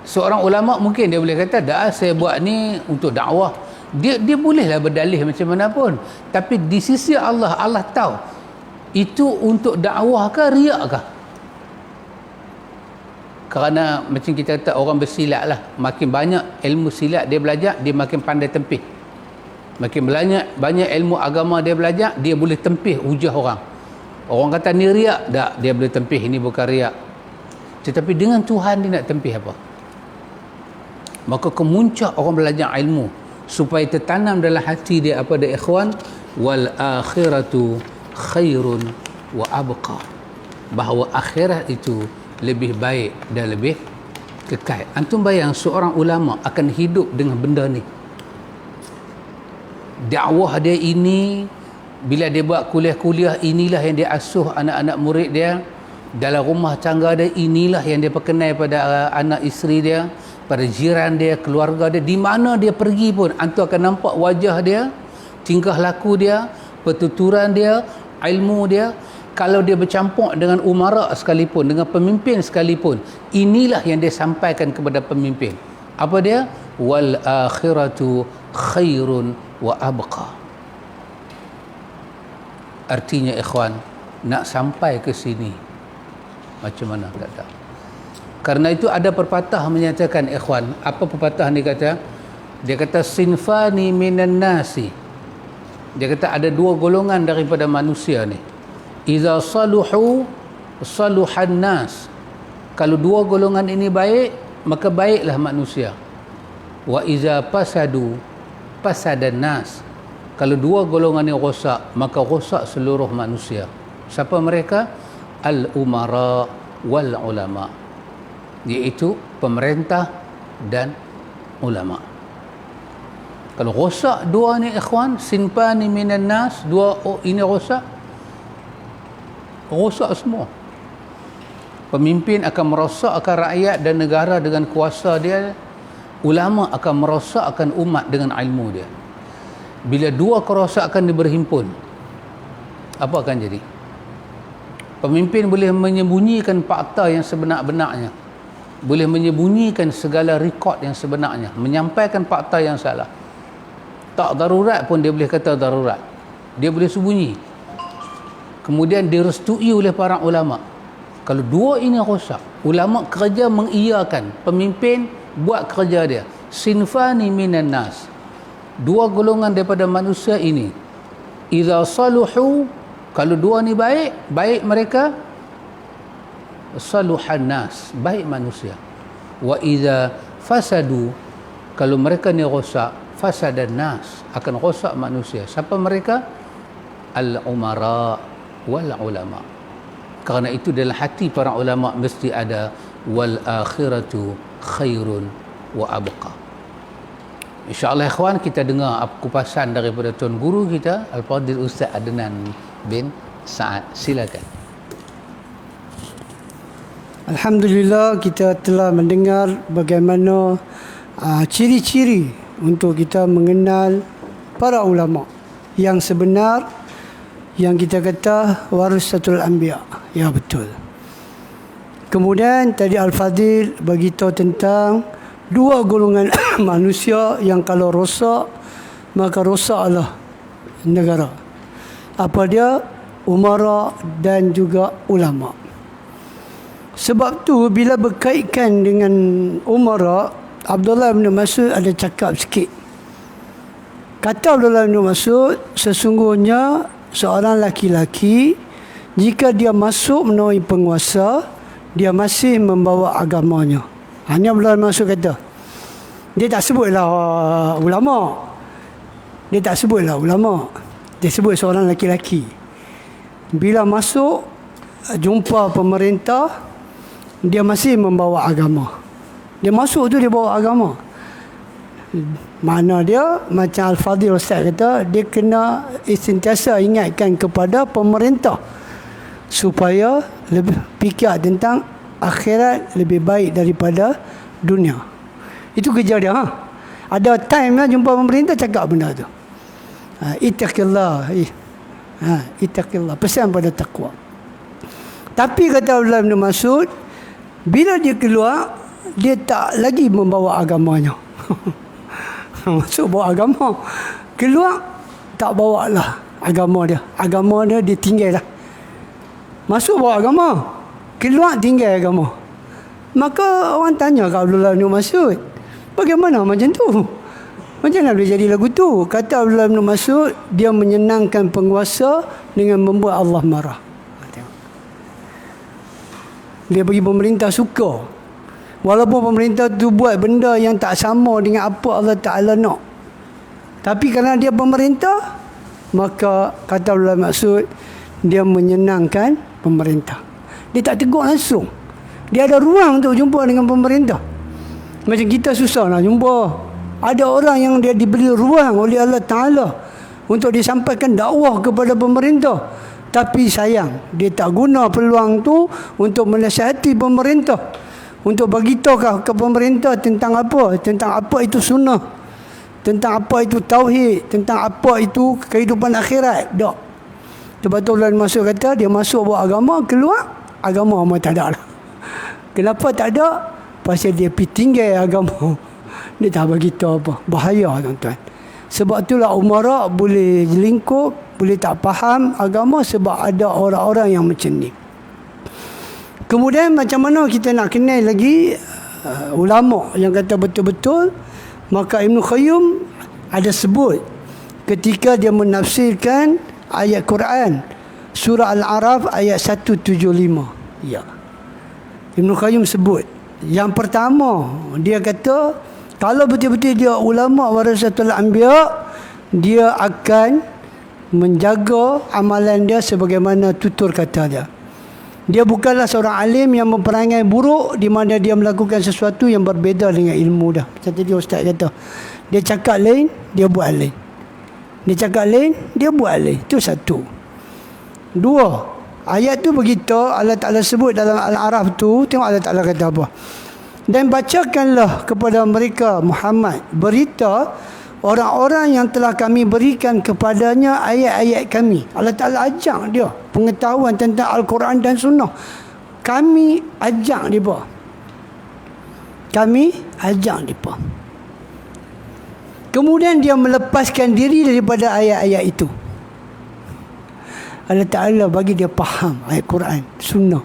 Seorang ulama mungkin dia boleh kata, dah saya buat ni untuk dakwah. Dia bolehlah berdalih macam mana pun. Tapi di sisi Allah, Allah tahu itu untuk dakwah ke riak ke. Kerana macam kita kata orang bersilat lah, makin banyak ilmu silat dia belajar, dia makin pandai tempih. Makin banyak ilmu agama dia belajar, dia boleh tempih hujah orang. Orang kata ni riak, tak, dia boleh tempih ini bukan riak. Tetapi dengan Tuhan dia nak tempih apa? Maka kemuncak orang belajar ilmu supaya tertanam dalam hati dia apa dia ikhwan, wal akhiratu khairun wa abqa, bahawa akhirat itu lebih baik dan lebih kekal. Antum bayang seorang ulama akan hidup dengan benda ni. Dakwah dia ini, bila dia buat kuliah-kuliah, inilah yang dia asuh anak-anak murid dia. Dalam rumah tangga dia, inilah yang dia perkenal pada anak isteri dia, pada jiran dia, keluarga dia. Di mana dia pergi pun, antum akan nampak wajah dia, tingkah laku dia, pertuturan dia, ilmu dia. Kalau dia bercampur dengan umara sekalipun, dengan pemimpin sekalipun, inilah yang dia sampaikan kepada pemimpin. Apa dia? Wal akhiratu khairun wa abqa. Artinya ikhwan, nak sampai ke sini macam mana tak tahu. Karena itu ada pepatah menyatakan ikhwan, apa pepatah ni kata? Dia kata sinfani minan nasi. Dia kata ada dua golongan daripada manusia ni. Iza saluhu saluhan nas. Kalau dua golongan ini baik, maka baiklah manusia. Wa iza fasadu fasadan nas. Kalau dua golongan ini rosak, maka rosak seluruh manusia. Siapa mereka? Al-umara wal ulama, iaitu pemerintah dan ulama. Kalau rosak dua ni ikhwan, sinfani minan nas, dua ini rosak semua. Pemimpin akan merosakkan rakyat dan negara dengan kuasa dia. Ulama akan merosakkan umat dengan ilmu dia. Bila dua kerosakan dia berhimpun, apa akan jadi? Pemimpin boleh menyembunyikan fakta yang sebenar-benarnya, boleh menyembunyikan segala rekod yang sebenarnya, menyampaikan fakta yang salah. Tak darurat pun dia boleh kata darurat, dia boleh sembunyi. Kemudian direstui oleh para ulama. Kalau dua ini rosak, ulama kerja mengiyakan, pemimpin buat kerja dia. Sinfani minan nas, dua golongan daripada manusia ini. Idza saluhu, kalau dua ni baik, baik mereka. Saluhan nas, baik manusia. Wa idza fasadu, kalau mereka ni rosak, fasadan nas, akan rosak manusia. Siapa mereka? Al-umara wal ulama. Kerana itu dalam hati para ulama mesti ada wal akhiratu khairun wa abqa. InsyaAllah ikhwan, kita dengar kupasan daripada Tuan Guru kita Al-Fadhil Ustaz Adnan bin Sa'ad. Silakan. Alhamdulillah, kita telah mendengar bagaimana ciri-ciri untuk kita mengenal para ulama yang sebenar, yang kita kata warisatul anbiya. Ya, betul. Kemudian tadi Al-Fadhil beritahu tentang dua golongan manusia yang kalau rosak, maka rosaklah negara. Apa dia? Umara dan juga ulama. Sebab tu bila berkaitan dengan umara, Abdullah bin Mas'ud ada cakap sikit. Kata Abdullah bin Mas'ud, sesungguhnya seorang laki-laki jika dia masuk menemui penguasa, dia masih membawa agamanya. Hanya Abdullah bin Mas'ud kata. Dia tak sebutlah ulama. Dia tak sebutlah ulama. Dia sebut seorang laki-laki. Bila masuk jumpa pemerintah, dia masih membawa agama. Dia masuk tu dia bawa agama. Mana dia, macam Al-Fadhil Ustaz kata, dia kena sentiasa ingatkan kepada pemerintah supaya lebih fikir tentang akhirat lebih baik daripada dunia. Itu kerja dia. Ada time lah jumpa pemerintah cakap benda tu. Ittaqillah. Ittaqillah. Pesan pada takwa. Tapi kata Abdullah bin Mas'ud, bila dia keluar, dia tak lagi membawa agamanya. Masuk bawa agama, keluar tak bawa lah agama dia. Agama dia tinggal lah. Masuk bawa agama, keluar tinggal agama. Maka orang tanya kat Abdullah bin Mas'ud, bagaimana macam tu? Macam mana boleh jadi lagu tu? Kata Abdullah bin Mas'ud, dia menyenangkan penguasa dengan membuat Allah marah. Dia bagi pemerintah suka. Walaupun pemerintah tu buat benda yang tak sama dengan apa Allah Ta'ala nak. Tapi kerana dia pemerintah, maka kata Abdullah bin Mas'ud, dia menyenangkan pemerintah. Dia tak tegur langsung. Dia ada ruang untuk jumpa dengan pemerintah. Macam kita susah nak jumpa. Ada orang yang dia diberi ruang oleh Allah Ta'ala untuk disampaikan dakwah kepada pemerintah. Tapi sayang, dia tak guna peluang tu untuk menasihati pemerintah. Untuk bagi tahu ke pemerintah tentang apa? Tentang apa itu sunnah. Tentang apa itu tauhid. Tentang apa itu kehidupan akhirat. Tak. Sebab tu Abdullah bin Mas'ud kata, dia masuk buat agama, keluar, agama amat tak ada lah. Kenapa tak ada? Pasal dia pergi tinggal agama. Dia tak bagi tahu apa. Bahaya tuan-tuan. Sebab itulah umara boleh lingkup, boleh tak faham agama sebab ada orang-orang yang macam ni. Kemudian macam mana kita nak kenal lagi ulama yang kata betul-betul? Maka Ibn Qayyim ada sebut ketika dia menafsirkan ayat Quran surah Al-A'raf ayat 175. Ya. Ibn Qayyim sebut, yang pertama dia kata kalau betul-betul dia ulama warasatul anbiya, dia akan menjaga amalan dia sebagaimana tutur kata dia. Dia bukanlah seorang alim yang memperangai buruk di mana dia melakukan sesuatu yang berbeza dengan ilmu dah. Macam tadi ustaz kata, dia cakap lain, dia buat lain. Dia cakap lain, dia buat lain. Itu satu. Dua, ayat tu begitu Allah Ta'ala sebut dalam Al-A'raf tu, tengok Allah Ta'ala kata apa. Dan bacakanlah kepada mereka Muhammad berita orang-orang yang telah kami berikan kepadanya ayat-ayat kami. Allah Ta'ala ajak dia pengetahuan tentang Al-Quran dan Sunnah. Kami ajak dia. Kami ajak dia. Kemudian dia melepaskan diri daripada ayat-ayat itu. Allah Ta'ala bagi dia faham ayat Quran, Sunnah.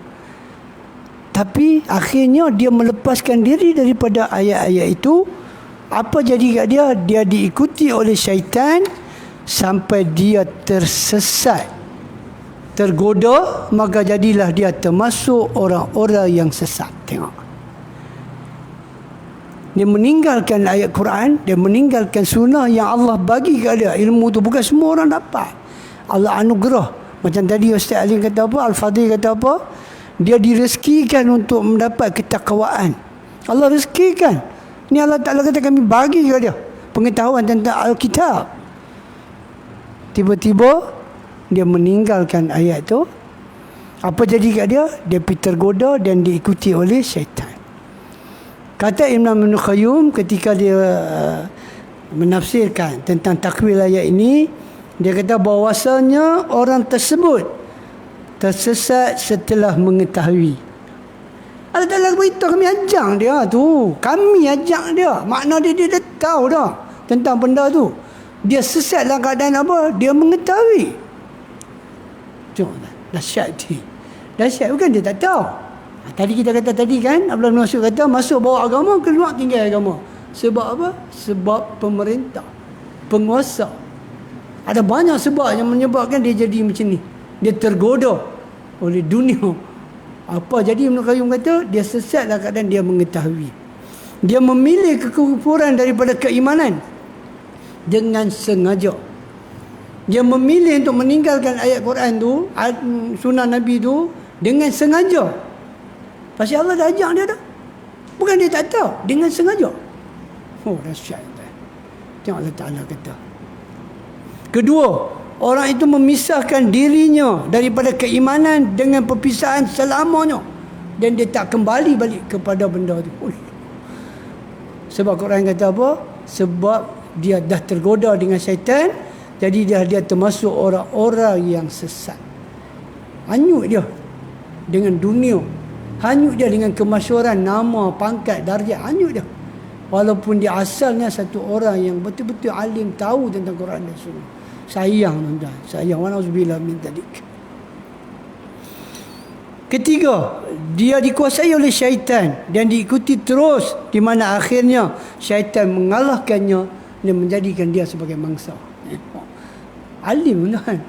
Tapi akhirnya dia melepaskan diri daripada ayat-ayat itu. Apa jadi kat dia? Dia diikuti oleh syaitan sampai dia tersesat, tergoda, maka jadilah dia termasuk orang-orang yang sesat. Tengok. Dia meninggalkan ayat Quran, dia meninggalkan sunnah yang Allah bagi kat dia. Ilmu tu bukan semua orang dapat. Allah anugerah. Macam tadi Ustaz Alim kata apa, Al-Fadhil kata apa? Dia direzekikan untuk mendapat ketakwaan. Allah rezekikan. Ni Allah Ta'ala kata kami bagi ke dia pengetahuan tentang Alkitab. Tiba-tiba dia meninggalkan ayat tu. Apa jadi kat dia? Dia pergi tergoda dan diikuti oleh syaitan. Kata Ibn Qayyim ketika dia menafsirkan tentang takwil ayat ini, dia kata bahawasanya orang tersebut tersesat setelah mengetahui. Allah Ta'ala beritahu kami ajak dia tu. Kami ajak dia. Makna dia dah tahu dah tentang benda tu. Dia sesat dalam keadaan apa? Dia mengetahui. Tengok dahsyat dia. Dahsyat bukan dia tak tahu. Tadi kita kata tadi kan, Abdullah bin Mas'ud kata masuk bawa agama, keluar tinggal agama. Sebab apa? Sebab pemerintah, penguasa. Ada banyak sebab yang menyebabkan dia jadi macam ni. Dia tergoda oleh dunia. Apa jadi Ibn Qayyim kata? Dia sesat dalam keadaan dia mengetahui. Dia memilih kekufuran daripada keimanan dengan sengaja. Dia memilih untuk meninggalkan ayat Quran tu, sunnah Nabi tu dengan sengaja. Pasal Allah dah ajak dia dah. Bukan dia tak tahu, dengan sengaja. Oh, dahsyat. Tengok Allah Ta'ala kata. Kedua, orang itu memisahkan dirinya daripada keimanan dengan perpisahan selamanya. Dan dia tak kembali balik kepada benda itu. Sebab Quran kata apa? Sebab dia dah tergoda dengan syaitan. Jadi dia termasuk orang-orang yang sesat. Hanyut dia dengan dunia. Hanyut dia dengan kemasyhuran, nama, pangkat, darjat. Hanyut dia. Walaupun dia asalnya satu orang yang betul-betul alim, tahu tentang Quran dan Sunnah. Sayang tuan-tuan, sayang. Wa na'udzubillah min dzalik. Ketiga, dia dikuasai oleh syaitan dan diikuti terus, di mana akhirnya syaitan mengalahkannya dan menjadikan dia sebagai mangsa. Alim kan?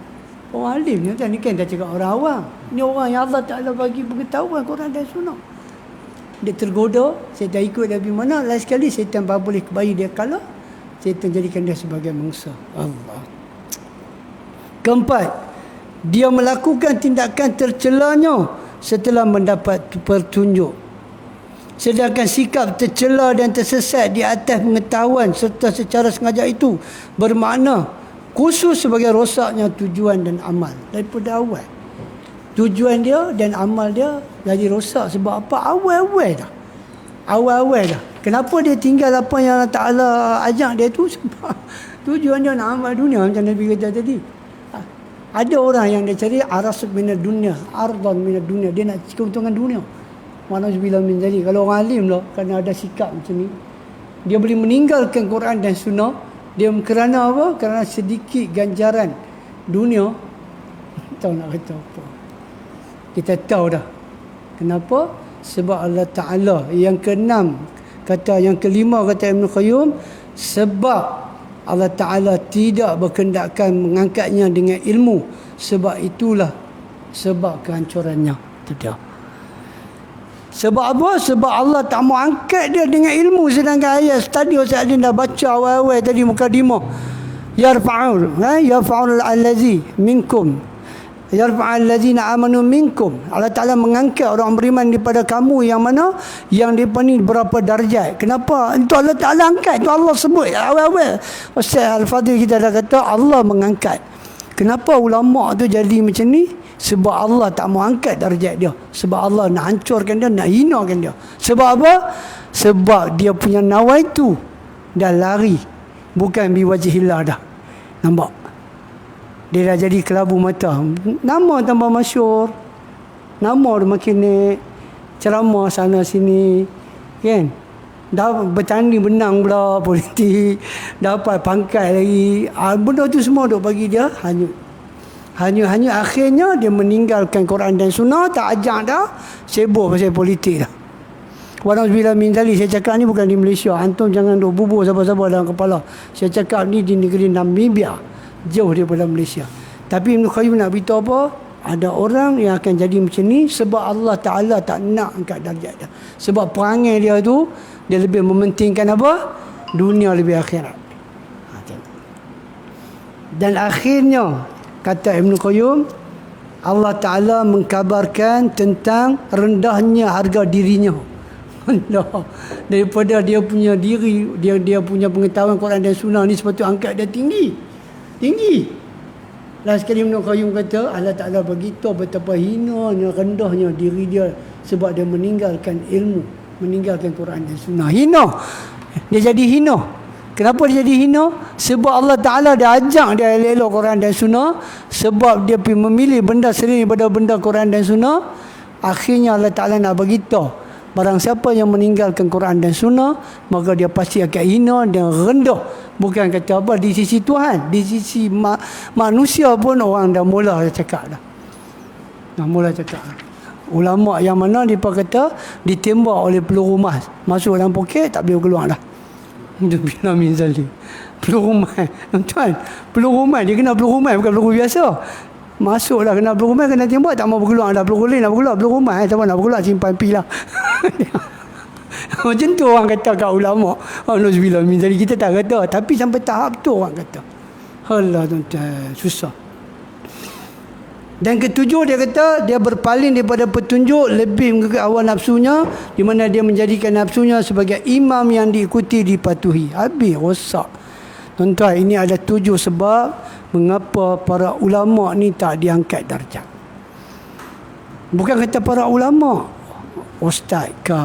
Orang alim ni kan, ni kan dah cakap orang awam. Ni orang yang Allah Ta'ala bagi pengetahuan Quran dan Sunnah. Dia tergoda, syaitan ikut Nabi mana, lain sekali syaitan boleh kembali dia kalah, syaitan jadikan dia sebagai mangsa. Allah. Keempat, dia melakukan tindakan tercelanya setelah mendapat petunjuk. Sedangkan sikap tercela dan tersesat di atas pengetahuan serta secara sengaja itu bermakna khusus sebagai rosaknya tujuan dan amal daripada awal. Tujuan dia dan amal dia jadi rosak sebab apa? Awal-awal dah. Awal-awal dah. Kenapa dia tinggal apa yang Allah Ta'ala ajak dia tu? Sebab tujuan dia nak amal dunia macam Nabi kata tadi. Ada orang yang dia cari arasuk minad dunia, ardan minad dunia. Dia nak keuntungan dunia. Ma'nazubillah min zalik. Kalau orang alim lah, kerana ada sikap macam ni, dia boleh meninggalkan Quran dan Sunnah. Dia kerana apa? Kerana sedikit ganjaran dunia. Tahu nak kata apa. Kita tahu dah. Kenapa? Sebab Allah Ta'ala. Yang keenam, yang kelima kata Ibn Qayyum, sebab Allah Ta'ala tidak berkendakkan mengangkatnya dengan ilmu. Sebab itulah sebab kehancurannya. Itu dia. Sebab apa? Sebab Allah tak mau angkat dia dengan ilmu. Sedangkan ayat tadi Ustaz Adin dah baca awal-awal tadi mukadimah. Yarfa'ul allazi minkum. Yarfa'ul allazina amanu minkum. Allah Ta'ala mengangkat orang beriman daripada kamu yang mana? Yang mereka ni berapa darjat. Kenapa? Itu Allah Ta'ala angkat. Itu Allah sebut awal-awal. Ustaz Al-Fadhil kita dah kata Allah mengangkat. Kenapa ulama tu jadi macam ni? Sebab Allah tak mau angkat darjat dia. Sebab Allah nak hancurkan dia, nak hinakan dia. Sebab apa? Sebab dia punya nawai tu dah lari. Bukan biwajihillah dah. Nampak? Dia dah jadi kelabu mata. Nama tambah masyur. Nama dia makin naik. Ceramah sana sini. Kan? Dah bertanding benang pula politik. Dapat pangkat lagi. Benda tu semua duk bagi dia hanyut. Hanya akhirnya dia meninggalkan Quran dan Sunnah, tak ajak dah, sibuk pasal politik dah. Wa'alaikumsalam min zalik. Saya cakap ni bukan di Malaysia. Antum jangan duk bubur sabar-sabar dalam kepala. Saya cakap ni di negeri Namibia, jauh daripada Malaysia. Tapi Ibn Qayyim nak beritahu apa? Ada orang yang akan jadi macam ni sebab Allah Ta'ala tak nak angkat darjat dia. Sebab perangai dia tu, dia lebih mementingkan apa? Dunia lebih akhirat. Dan akhirnya kata Ibn Qayyum, Allah Ta'ala mengkabarkan tentang rendahnya harga dirinya. Daripada dia punya diri, dia punya pengetahuan Quran dan Sunnah ni sepatutnya angkat dia tinggi. Last sekali Ibn Qayyum kata Allah Ta'ala beritahu betapa hinanya, rendahnya diri dia sebab dia meninggalkan ilmu, meninggalkan Quran dan Sunnah. Hina. Dia jadi hina. Kenapa dia jadi hina? Sebab Allah Ta'ala dah ajak dia elok Quran dan Sunnah. Sebab dia memilih benda selain daripada benda Quran dan Sunnah. Akhirnya Allah Ta'ala nak beritahu, barang siapa yang meninggalkan Quran dan Sunnah, maka dia pasti akan hina dan rendah. Bukan kata apa, di sisi Tuhan, di sisi manusia pun orang dah mula cakap dah. Ulama yang mana dia kata ditembak oleh peluru emas, masuk dalam poket tak boleh keluar dah. Bila min zalik. Peluru rumah. Tuan, peluru rumah dia kena peluru rumah, bukan peluru biasa. Masuklah kena peluru rumah, kena tembak tak mau berkeluar dah. Peluru lain nak berkeluar, peluru rumah tak nak berkeluar, simpan pilah. Macam tu orang kata kat ulama. Alhamdulillah min zalik, kita tak kata, tapi sampai tahap tu orang kata. Alah tuan-tuan, susah. Dan ketujuh dia kata dia berpaling daripada petunjuk, lebih mengikut hawa nafsunya, di mana dia menjadikan nafsunya sebagai imam yang diikuti, dipatuhi. Habis rosak. Tuan-tuan, ini ada 7 sebab mengapa para ulama ni tak diangkat darjat. Bukan kata para ulama, ustaz ke,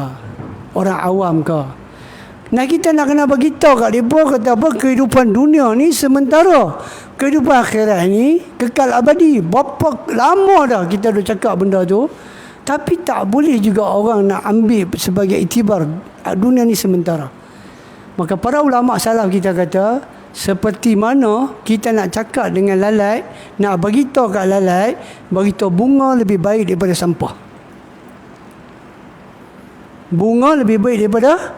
orang awam ke. Nah, kita nak kena beritahu kat mereka kata apa, kehidupan dunia ni sementara. Kehidupan akhirat ni kekal abadi. Berapa lama dah kita dah cakap benda tu. Tapi tak boleh juga orang nak ambil sebagai iktibar dunia ni sementara. Maka para ulama salaf kita kata, seperti mana kita nak cakap dengan lalat, nak beritahu kat lalat, beritahu bunga lebih baik daripada sampah. bunga lebih baik daripada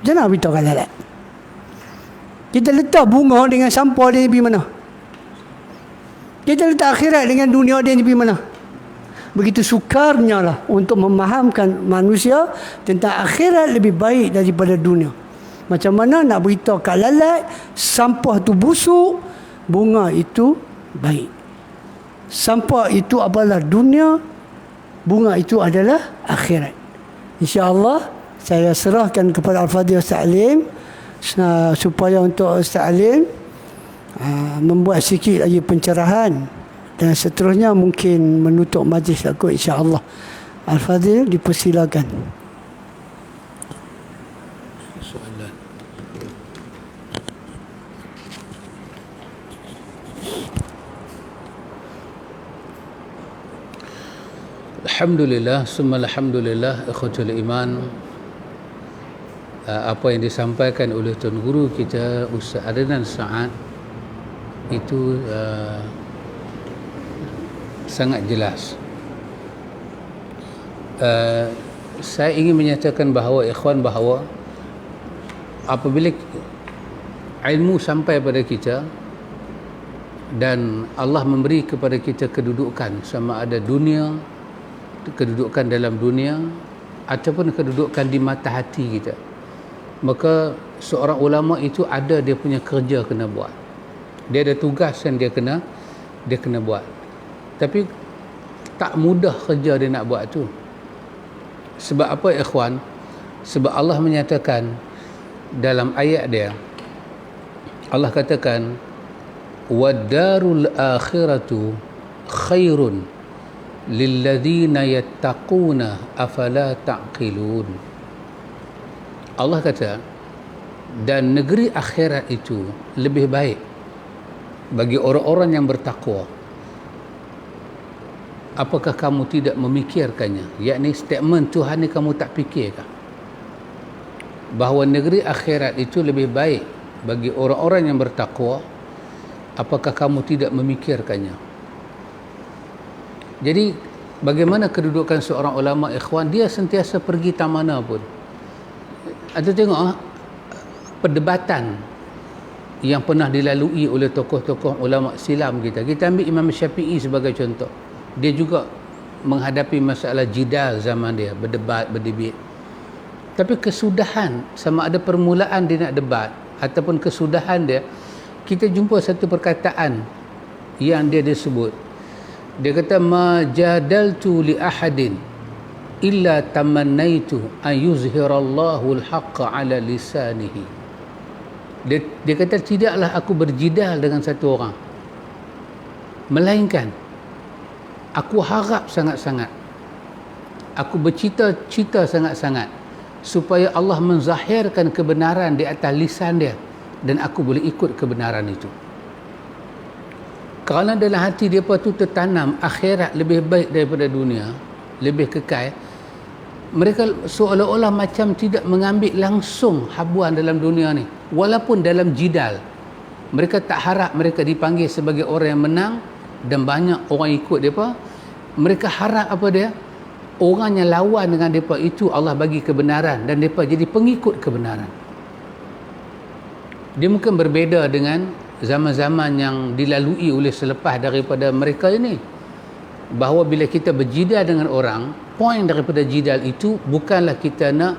jangan beritahu kat lalat. Kita letak bunga dengan sampah dia pergi mana? Kita letak akhirat dengan dunia dia pergi mana? Begitu sukarnya lah untuk memahamkan manusia tentang akhirat lebih baik daripada dunia. Macam mana nak beritahu kat lalat sampah tu busuk, bunga itu baik. Sampah itu adalah dunia, bunga itu adalah akhirat. InsyaAllah saya serahkan kepada Al-Fadhil Ustaz Alim supaya untuk Ustaz Alim membuat sikit lagi pencerahan. Dan seterusnya mungkin menutup majlis aku insya-Allah. Al-Fadhil dipersilakan. Soalan. Alhamdulillah, summa alhamdulillah, ikhwatul iman. Apa yang disampaikan oleh Tuan Guru kita Ustaz Adnan Saad itu sangat jelas. Saya ingin menyatakan bahawa ikhwan, bahawa apabila ilmu sampai pada kita dan Allah memberi kepada kita kedudukan, sama ada dunia, kedudukan dalam dunia ataupun kedudukan di mata hati kita, maka seorang ulama itu ada dia punya kerja kena buat. Dia ada tugas yang dia kena buat. Tapi tak mudah kerja dia nak buat tu. Sebab apa ikhwan? Sebab Allah menyatakan dalam ayat dia, Allah katakan wadarul akhiratu khairun lilladzina yattaquna afala ta'qilun. Allah kata, dan negeri akhirat itu lebih baik bagi orang-orang yang bertakwa. Apakah kamu tidak memikirkannya? Yakni statement Tuhan ni kamu tak fikirkan bahawa negeri akhirat itu lebih baik bagi orang-orang yang bertakwa? Apakah kamu tidak memikirkannya? Jadi bagaimana kedudukan seorang ulama ikhwan? Dia sentiasa pergi tak mana pun. Ada tengok perdebatan yang pernah dilalui oleh tokoh-tokoh ulama silam kita. Kita ambil Imam Syafi'i sebagai contoh. Dia juga menghadapi masalah jidal zaman dia, berdebat, berdebit. Tapi kesudahan, sama ada permulaan dia nak debat ataupun kesudahan dia, kita jumpa satu perkataan yang dia disebut. Dia kata, ma jadaltu li ahadin illa tamannaitu an yuzhirallahu al-haqqa ala lisanihi. Dia kata, tidaklah aku berjidal dengan satu orang, melainkan aku harap sangat-sangat, aku bercita-cita sangat-sangat supaya Allah menzahirkan kebenaran di atas lisan dia dan aku boleh ikut kebenaran itu. Kerana dalam hati dia tu tertanam akhirat lebih baik daripada dunia, lebih kekal. Mereka seolah-olah macam tidak mengambil langsung habuan dalam dunia ni, walaupun dalam jidal. Mereka tak harap mereka dipanggil sebagai orang yang menang dan banyak orang ikut mereka. Mereka harap apa dia? Orang yang lawan dengan mereka itu Allah bagi kebenaran dan mereka jadi pengikut kebenaran. Dia mungkin berbeza dengan zaman-zaman yang dilalui oleh selepas daripada mereka ini, bahawa bila kita berjidal dengan orang, poin daripada jidal itu bukanlah kita nak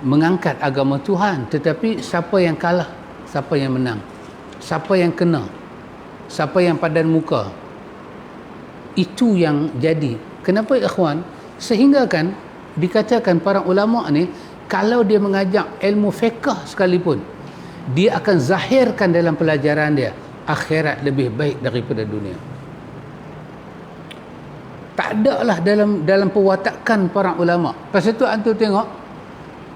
mengangkat agama Tuhan, tetapi siapa yang kalah, siapa yang menang, siapa yang kena, siapa yang padan muka. Itu yang jadi. Kenapa ikhwan? Sehingga kan dikatakan para ulama ni, kalau dia mengajak ilmu fiqh sekalipun, dia akan zahirkan dalam pelajaran dia akhirat lebih baik daripada dunia. Tak ada lah dalam perwatakan para ulama. Pasal tu antum tengok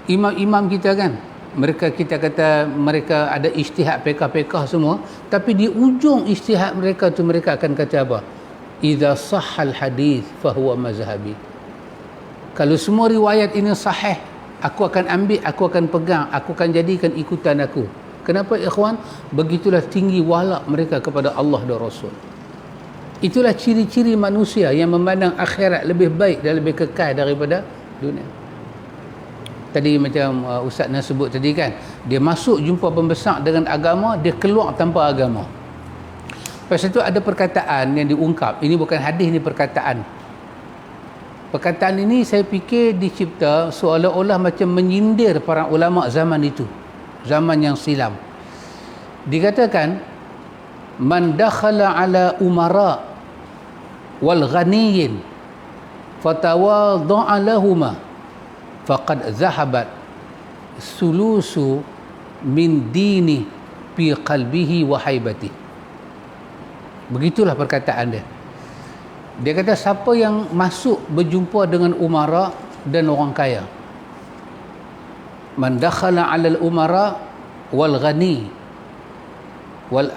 imam-imam kita kan, mereka, kita kata mereka ada ijtihad fiqh semua, tapi di ujung ijtihad mereka tu mereka akan kata apa? Idza sahhal hadis fahuwa mazhabi. Kalau semua riwayat ini sahih, aku akan ambil, aku akan pegang, aku akan jadikan ikutan aku. Kenapa ikhwan? Begitulah tinggi walak mereka kepada Allah dan Rasul. Itulah ciri-ciri manusia yang memandang akhirat lebih baik dan lebih kekal daripada dunia. tadi macam Ustaz nak sebut tadi kan, dia masuk jumpa pembesar dengan agama, dia keluar tanpa agama. Lepas itu ada perkataan yang diungkap, ini bukan hadis, ni perkataan. Perkataan ini saya fikir dicipta seolah-olah macam menyindir para ulama zaman itu, zaman yang silam. Dikatakan, man dakhala ala umara wal ghaniyin fatawadha'a lahuma faqad zahabat sulusu min dini fi qalbihi wa haibati. Begitulah perkataan dia. Dia kata siapa yang masuk berjumpa dengan umara dan orang kaya, man dakhala 'ala al-umara wal ghani wal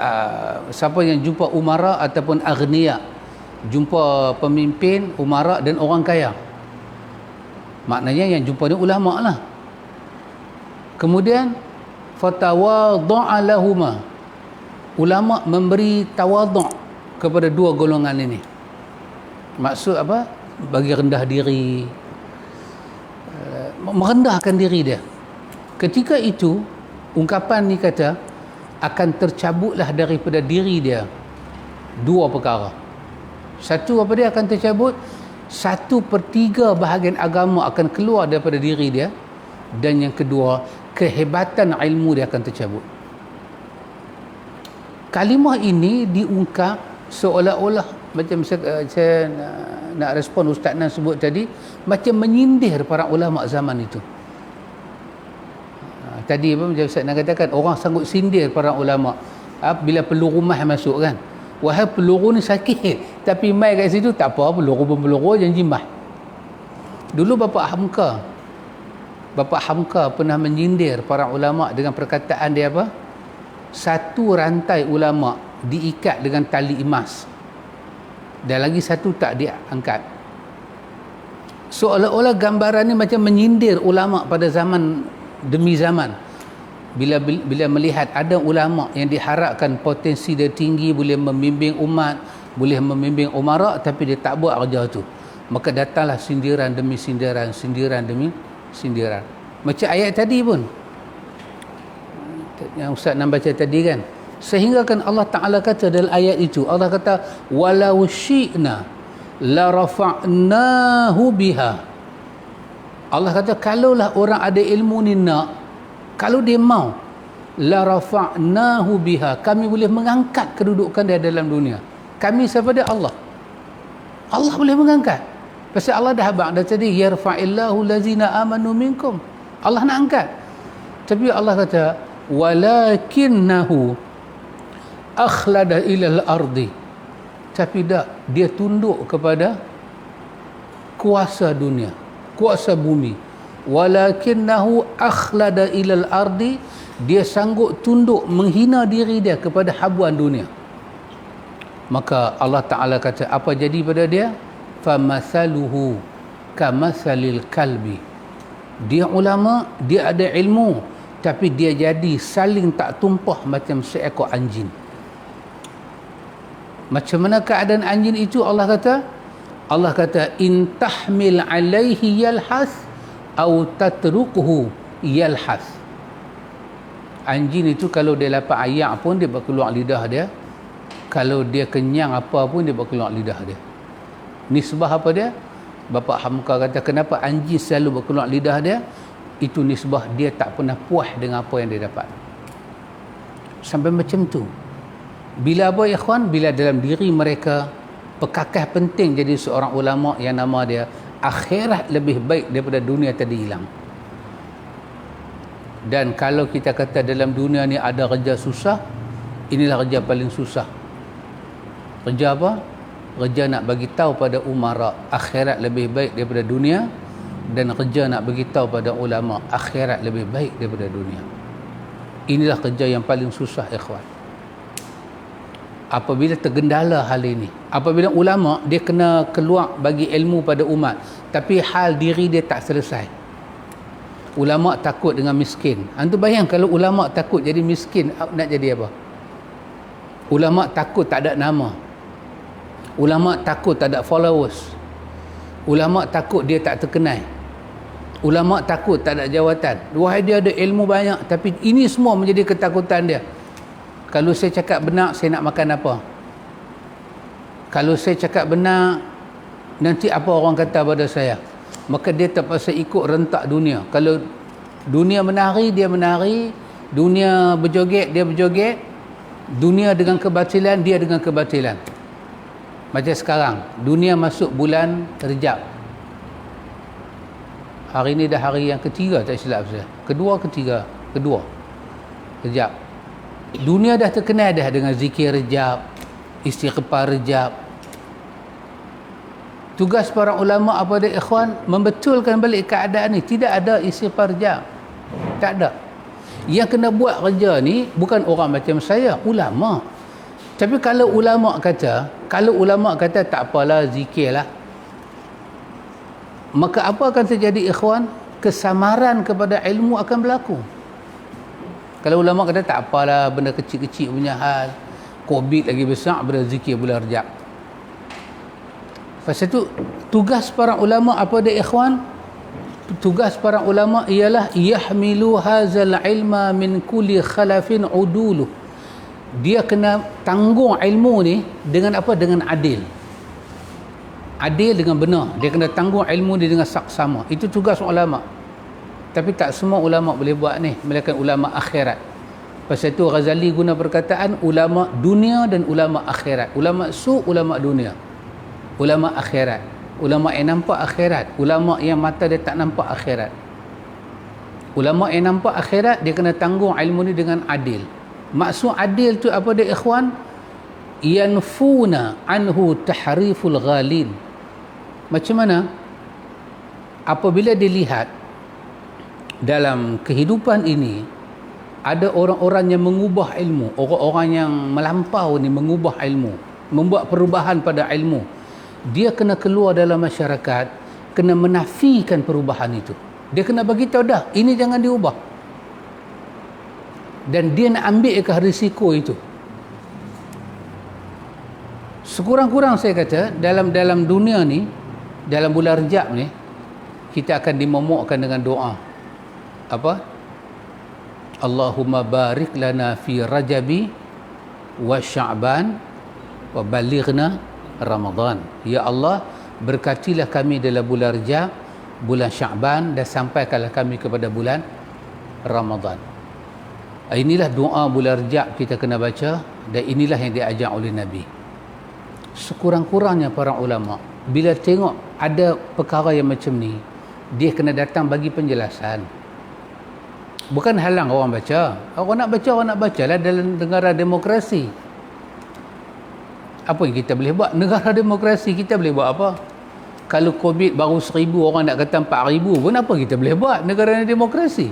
siapa yang jumpa umara ataupun aghniya, jumpa pemimpin, umara dan orang kaya, maknanya yang jumpa ni ulama lah. Kemudian fatawadha'a lahuma, ulama memberi tawadhu' kepada dua golongan ini. Maksud apa? Bagi rendah diri, merendahkan diri dia. Ketika itu ungkapan ni kata akan tercabutlah daripada diri dia dua perkara. Satu, apa dia akan tercabut? 1/3 bahagian agama akan keluar daripada diri dia. Dan yang kedua, kehebatan ilmu dia akan tercabut. Kalimah ini diungkap seolah-olah macam saya nak respon Ustaz Nan sebut tadi, macam menyindir para ulama zaman itu. Tadi apa macam Ustaz Nan katakan, orang sanggup sindir para ulama bila peluru mah masuk kan. Wahai peluru ni sakit, tapi mai kat situ tak apa, peluru janji mah. Dulu Bapak Hamka pernah menyindir para ulama dengan perkataan dia apa? Satu rantai ulama diikat dengan tali emas dan lagi satu tak diangkat. Seolah-olah gambaran ni macam menyindir ulama pada zaman demi zaman. Bila melihat ada ulama yang diharapkan potensi dia tinggi, boleh membimbing umat, boleh membimbing umara, tapi dia tak buat kerja tu, maka datanglah sindiran demi sindiran, sindiran demi sindiran. Macam ayat tadi pun yang Ustaz nak baca tadi kan, sehingga kan Allah Ta'ala kata dalam ayat itu, Allah kata walau syi'na la rafa'nahu biha. Allah kata kalaulah orang ada ilmu ni nak, kalau dia mau, la rafa'nahu biha, kami boleh mengangkat kedudukan dia dalam dunia. Kami siapa dia? Allah. Allah boleh mengangkat. Pasal Allah dah habaq dah tadi, yarfa'illahu lazina amanu minkum. Allah nak angkat. Tapi Allah kata walakinnahu akhlada ilal ardi, tapi tak, dia tunduk kepada kuasa dunia, kuasa bumi. Walakinnahu akhlada ilal ardi, dia sanggup tunduk menghina diri dia kepada habuan dunia. Maka Allah Ta'ala kata apa jadi pada dia? Famathaluhu kamathalil kalbi. Dia ulama, dia ada ilmu, tapi dia jadi saling tak tumpah macam seekor anjing. Macam mana keadaan anjing itu? Allah kata in tahmil alaihi yalhas au tatrukuhu yalhas. Anjing itu kalau dia lapar ayak pun dia berkeluar lidah dia, kalau dia kenyang apa pun dia berkeluar lidah dia. Nisbah apa dia? Bapak Hamka kata kenapa anjing selalu berkeluar lidah dia? Itu nisbah dia tak pernah puas dengan apa yang dia dapat. Sampai macam tu. Bila apa ikhwan? Bila dalam diri mereka perkakah penting jadi seorang ulama yang nama dia akhirat lebih baik daripada dunia tadi hilang. Dan kalau kita kata dalam dunia ni ada kerja susah, inilah kerja paling susah. Kerja apa? Kerja nak bagi tahu pada umara akhirat lebih baik daripada dunia, dan kerja nak bagi tahu pada ulama akhirat lebih baik daripada dunia. Inilah kerja yang paling susah ikhwan. Apabila tergendala hal ini, apabila ulama dia kena keluar bagi ilmu pada umat, tapi hal diri dia tak selesai. Ulama takut dengan miskin. Antu bayang kalau ulama takut jadi miskin, nak jadi apa? Ulama takut tak ada nama. Ulama takut tak ada followers. Ulama takut dia tak terkenal. Ulama takut tak ada jawatan. Wahai dia ada ilmu banyak, tapi ini semua menjadi ketakutan dia. Kalau saya cakap benar, saya nak makan apa? Kalau saya cakap benar, nanti apa orang kata pada saya? Maka dia terpaksa ikut rentak dunia. Kalau dunia menari, dia menari. Dunia berjoget, dia berjoget. Dunia dengan kebatilan, dia dengan kebatilan. Macam sekarang, dunia masuk bulan Rejab. Hari ni dah hari yang ketiga, tak silap saya. Kedua. Rejab. Dunia dah terkenal dah dengan zikir Rejab, istighfar Rejab. Tugas para ulama apa dia ikhwan? Membetulkan balik keadaan ni. Tidak ada istighfar Rejab. Tak ada. Yang kena buat kerja ni bukan orang macam saya, ulama. Tapi kalau ulama kata tak apalah, zikirlah, maka apa akan terjadi ikhwan? Kesamaran kepada ilmu akan berlaku. Kalau ulama kata tak apalah, benda kecil-kecil punya hal, COVID lagi besar daripada zikir bulan Rejab. Pasal itu tugas para ulama apa dia ikhwan? Tugas para ulama ialah yahmilu hazal ilma min kulli khalafin udulu. Dia kena tanggung ilmu ni dengan apa? Dengan adil. Adil dengan benar. Dia kena tanggung ilmu dia dengan saksama. Itu tugas ulama. Tapi tak semua ulama boleh buat ni, melainkan ulama akhirat. Pasal itu Ghazali guna perkataan ulama dunia dan ulama akhirat. Ulama ulama dunia. Ulama akhirat. Ulama yang nampak akhirat. Ulama yang mata dia tak nampak akhirat. Ulama yang nampak akhirat, dia kena tanggung ilmu ni dengan adil. Maksud adil tu apa dia ikhwan? Yanfuna anhu tahriful ghalin. Macam mana? Apabila dilihat dalam kehidupan ini ada orang-orang yang mengubah ilmu, orang-orang yang melampau ni mengubah ilmu, membuat perubahan pada ilmu, dia kena keluar dalam masyarakat, kena menafikan perubahan itu. Dia kena bagi tahu dah, ini jangan diubah. Dan dia nak ambil ke risiko itu. Sekurang-kurang saya kata dalam dunia ni, dalam bulan Rejab ni, kita akan dimomokkan dengan doa. Apa? Allahumma barik lana fi Rajabi wa Sya'ban wa balighna Ramadan. Ya Allah, berkatilah kami dalam bulan Rejab, bulan Sya'ban, dan sampaikanlah kami kepada bulan Ramadan. Inilah doa bulan Rejab kita kena baca, dan inilah yang diajar oleh Nabi. Sekurang-kurangnya para ulama bila tengok ada perkara yang macam ni, dia kena datang bagi penjelasan. Bukan halang orang baca. Orang nak baca lah dalam negara demokrasi. Apa yang kita boleh buat? Negara demokrasi kita boleh buat apa? Kalau COVID baru 1,000, orang nak kata 4,000 pun apa kita boleh buat? Negara demokrasi.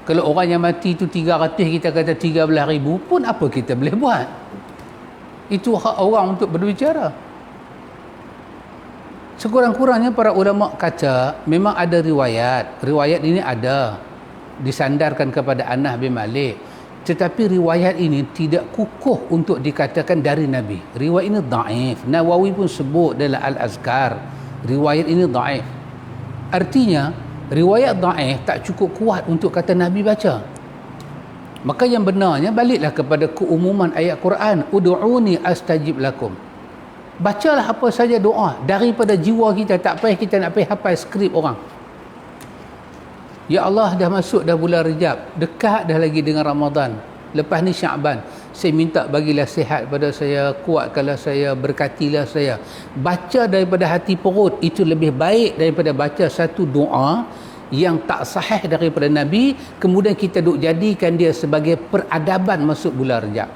Kalau orang yang mati tu 300, kita kata 13,000 pun apa kita boleh buat? Itu hak orang untuk berbicara. Sekurang-kurangnya para ulama kata memang ada riwayat. Riwayat ini ada disandarkan kepada Anas bin Malik. Tetapi riwayat ini tidak kukuh untuk dikatakan dari Nabi. Riwayat ini dhaif. Nawawi pun sebut dalam Al-Azkar, riwayat ini dhaif. Artinya riwayat dhaif tak cukup kuat untuk kata Nabi baca. Maka yang benarnya baliklah kepada keumuman ayat Quran, ud'uni astajib lakum. Bacalah apa saja doa daripada jiwa kita, tak payah kita nak pergi hafal skrip orang. Ya Allah, dah masuk dah bulan Rejab, dekat dah lagi dengan Ramadan, lepas ni Sya'ban, saya minta bagilah sihat pada saya, kuatkanlah saya, berkatilah saya. Baca daripada hati perut itu lebih baik daripada baca satu doa yang tak sahih daripada Nabi, kemudian kita duk jadikan dia sebagai peradaban masuk bulan Rejab.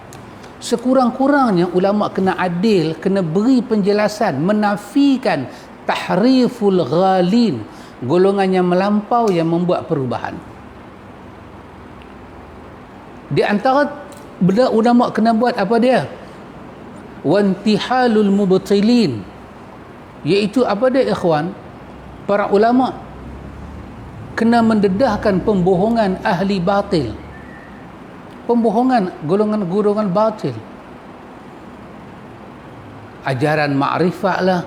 Sekurang-kurangnya ulama kena adil, kena beri penjelasan, menafikan tahriful ghalin, golongan yang melampau yang membuat perubahan. Di antara benda ulama kena buat apa dia? Wantihalul mubtilin, iaitu apa dia ikhwan? Para ulama kena mendedahkan pembohongan ahli batil, pembohongan golongan-golongan batil. Ajaran makrifat lah.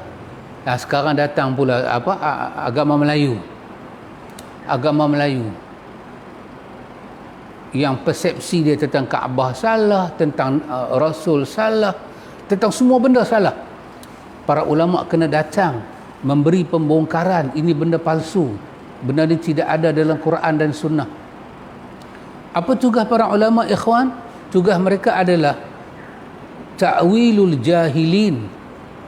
Nah, sekarang datang pula apa agama Melayu. agama Melayu yang persepsi dia tentang Kaabah salah, tentang Rasul salah, tentang semua benda salah. Para ulama kena datang memberi pembongkaran, ini benda palsu, benda ini tidak ada dalam Quran dan Sunnah. Apa tugas para ulama, ikhwan? Tugas mereka adalah ta'wilul jahilin.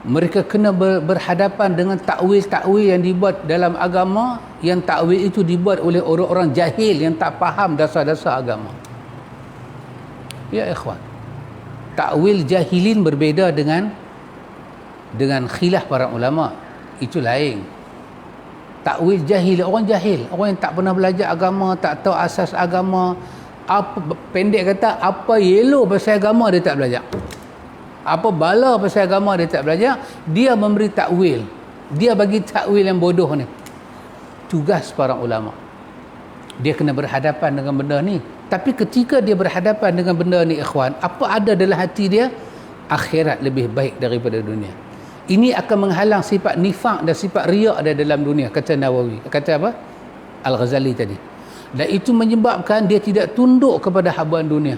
Mereka kena berhadapan dengan takwil-takwil yang dibuat dalam agama, yang takwil itu dibuat oleh orang-orang jahil yang tak faham dasar-dasar agama. Ya ikhwan, takwil jahilin berbeza dengan khilaf para ulama. Itu lain. Takwil jahil, orang jahil, orang yang tak pernah belajar agama, tak tahu asas agama, pendek kata, apa yellow pasal agama dia tak belajar, apa bala pasal agama dia tak belajar, dia memberi takwil, dia bagi takwil yang bodoh ni. Tugas para ulama, dia kena berhadapan dengan benda ni. Tapi ketika dia berhadapan dengan benda ni, ikhwan, apa ada dalam hati dia? Akhirat lebih baik daripada dunia. Ini akan menghalang sifat nifaq dan sifat riak ada dalam dunia, kata Nawawi. Kata apa? Al-Ghazali tadi. Dan itu menyebabkan dia tidak tunduk kepada habuan dunia.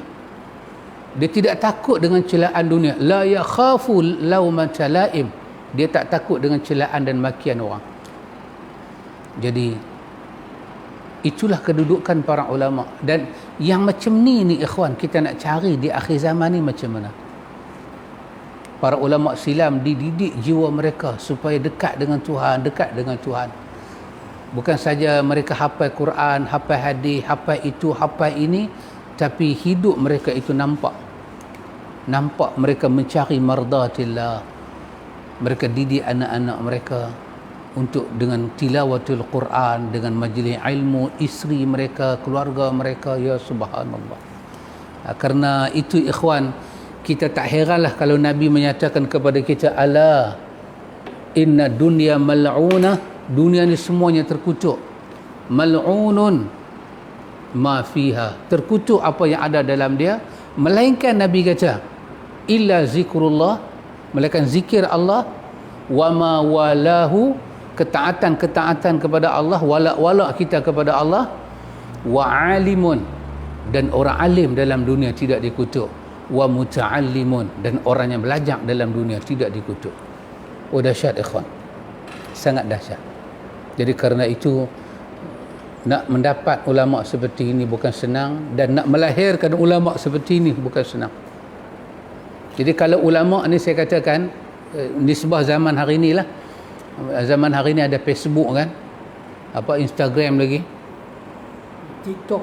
Dia tidak takut dengan celaan dunia. La yakhafu laumata laim. Dia tak takut dengan celaan dan makian orang. Jadi itulah kedudukan para ulama. Dan yang macam ni ikhwan, kita nak cari di akhir zaman ni macam mana? Para ulama silam dididik jiwa mereka supaya dekat dengan Tuhan, dekat dengan Tuhan. Bukan saja mereka hafal Quran, hafal hadis, hafal itu, hafal ini, tapi hidup mereka itu nampak mereka mencari mardatillah. Mereka didik anak-anak mereka untuk dengan tilawatul Quran, dengan majlis ilmu, isteri mereka, keluarga mereka. Ya subhanallah. Karena itu ikhwan, kita tak heranlah kalau Nabi menyatakan kepada kita, ala inna dunya mal'unah, dunia ni semuanya terkutuk, mal'unun ma fiha, terkutuk apa yang ada dalam dia, melainkan Nabi kata illa zikrullah, melainkan zikir Allah, wa ma walahu, ketaatan kepada Allah, wala kita kepada Allah, wa alimun, dan orang alim dalam dunia tidak dikutuk, wa muta'allimun, dan orang yang belajar dalam dunia tidak dikutuk. Oh dahsyat ikhwan, sangat dahsyat. Jadi kerana itu nak mendapat ulama seperti ini bukan senang, dan nak melahirkan ulama seperti ini bukan senang. Jadi kalau ulama ni saya katakan nisbah zaman hari ni lah, zaman hari ni ada Facebook kan, apa Instagram lagi, TikTok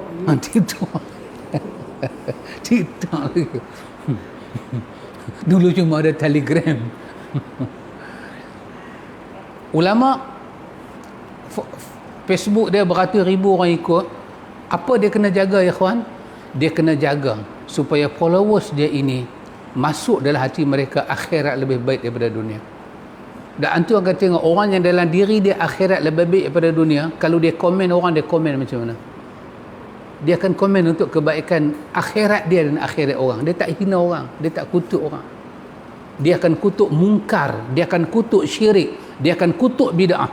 TikTok lagi. Dulu cuma ada Telegram. Ulama Facebook dia beratus ribu orang ikut. Apa dia kena jaga ya kawan? Dia kena jaga supaya followers dia ini masuk dalam hati mereka akhirat lebih baik daripada dunia. Dan antu akan tengok orang yang dalam diri dia akhirat lebih baik daripada dunia, kalau dia komen orang, dia komen macam mana? Dia akan komen untuk kebaikan akhirat dia dan akhirat orang. Dia tak hina orang, dia tak kutuk orang. Dia akan kutuk mungkar, dia akan kutuk syirik, dia akan kutuk bid'ah,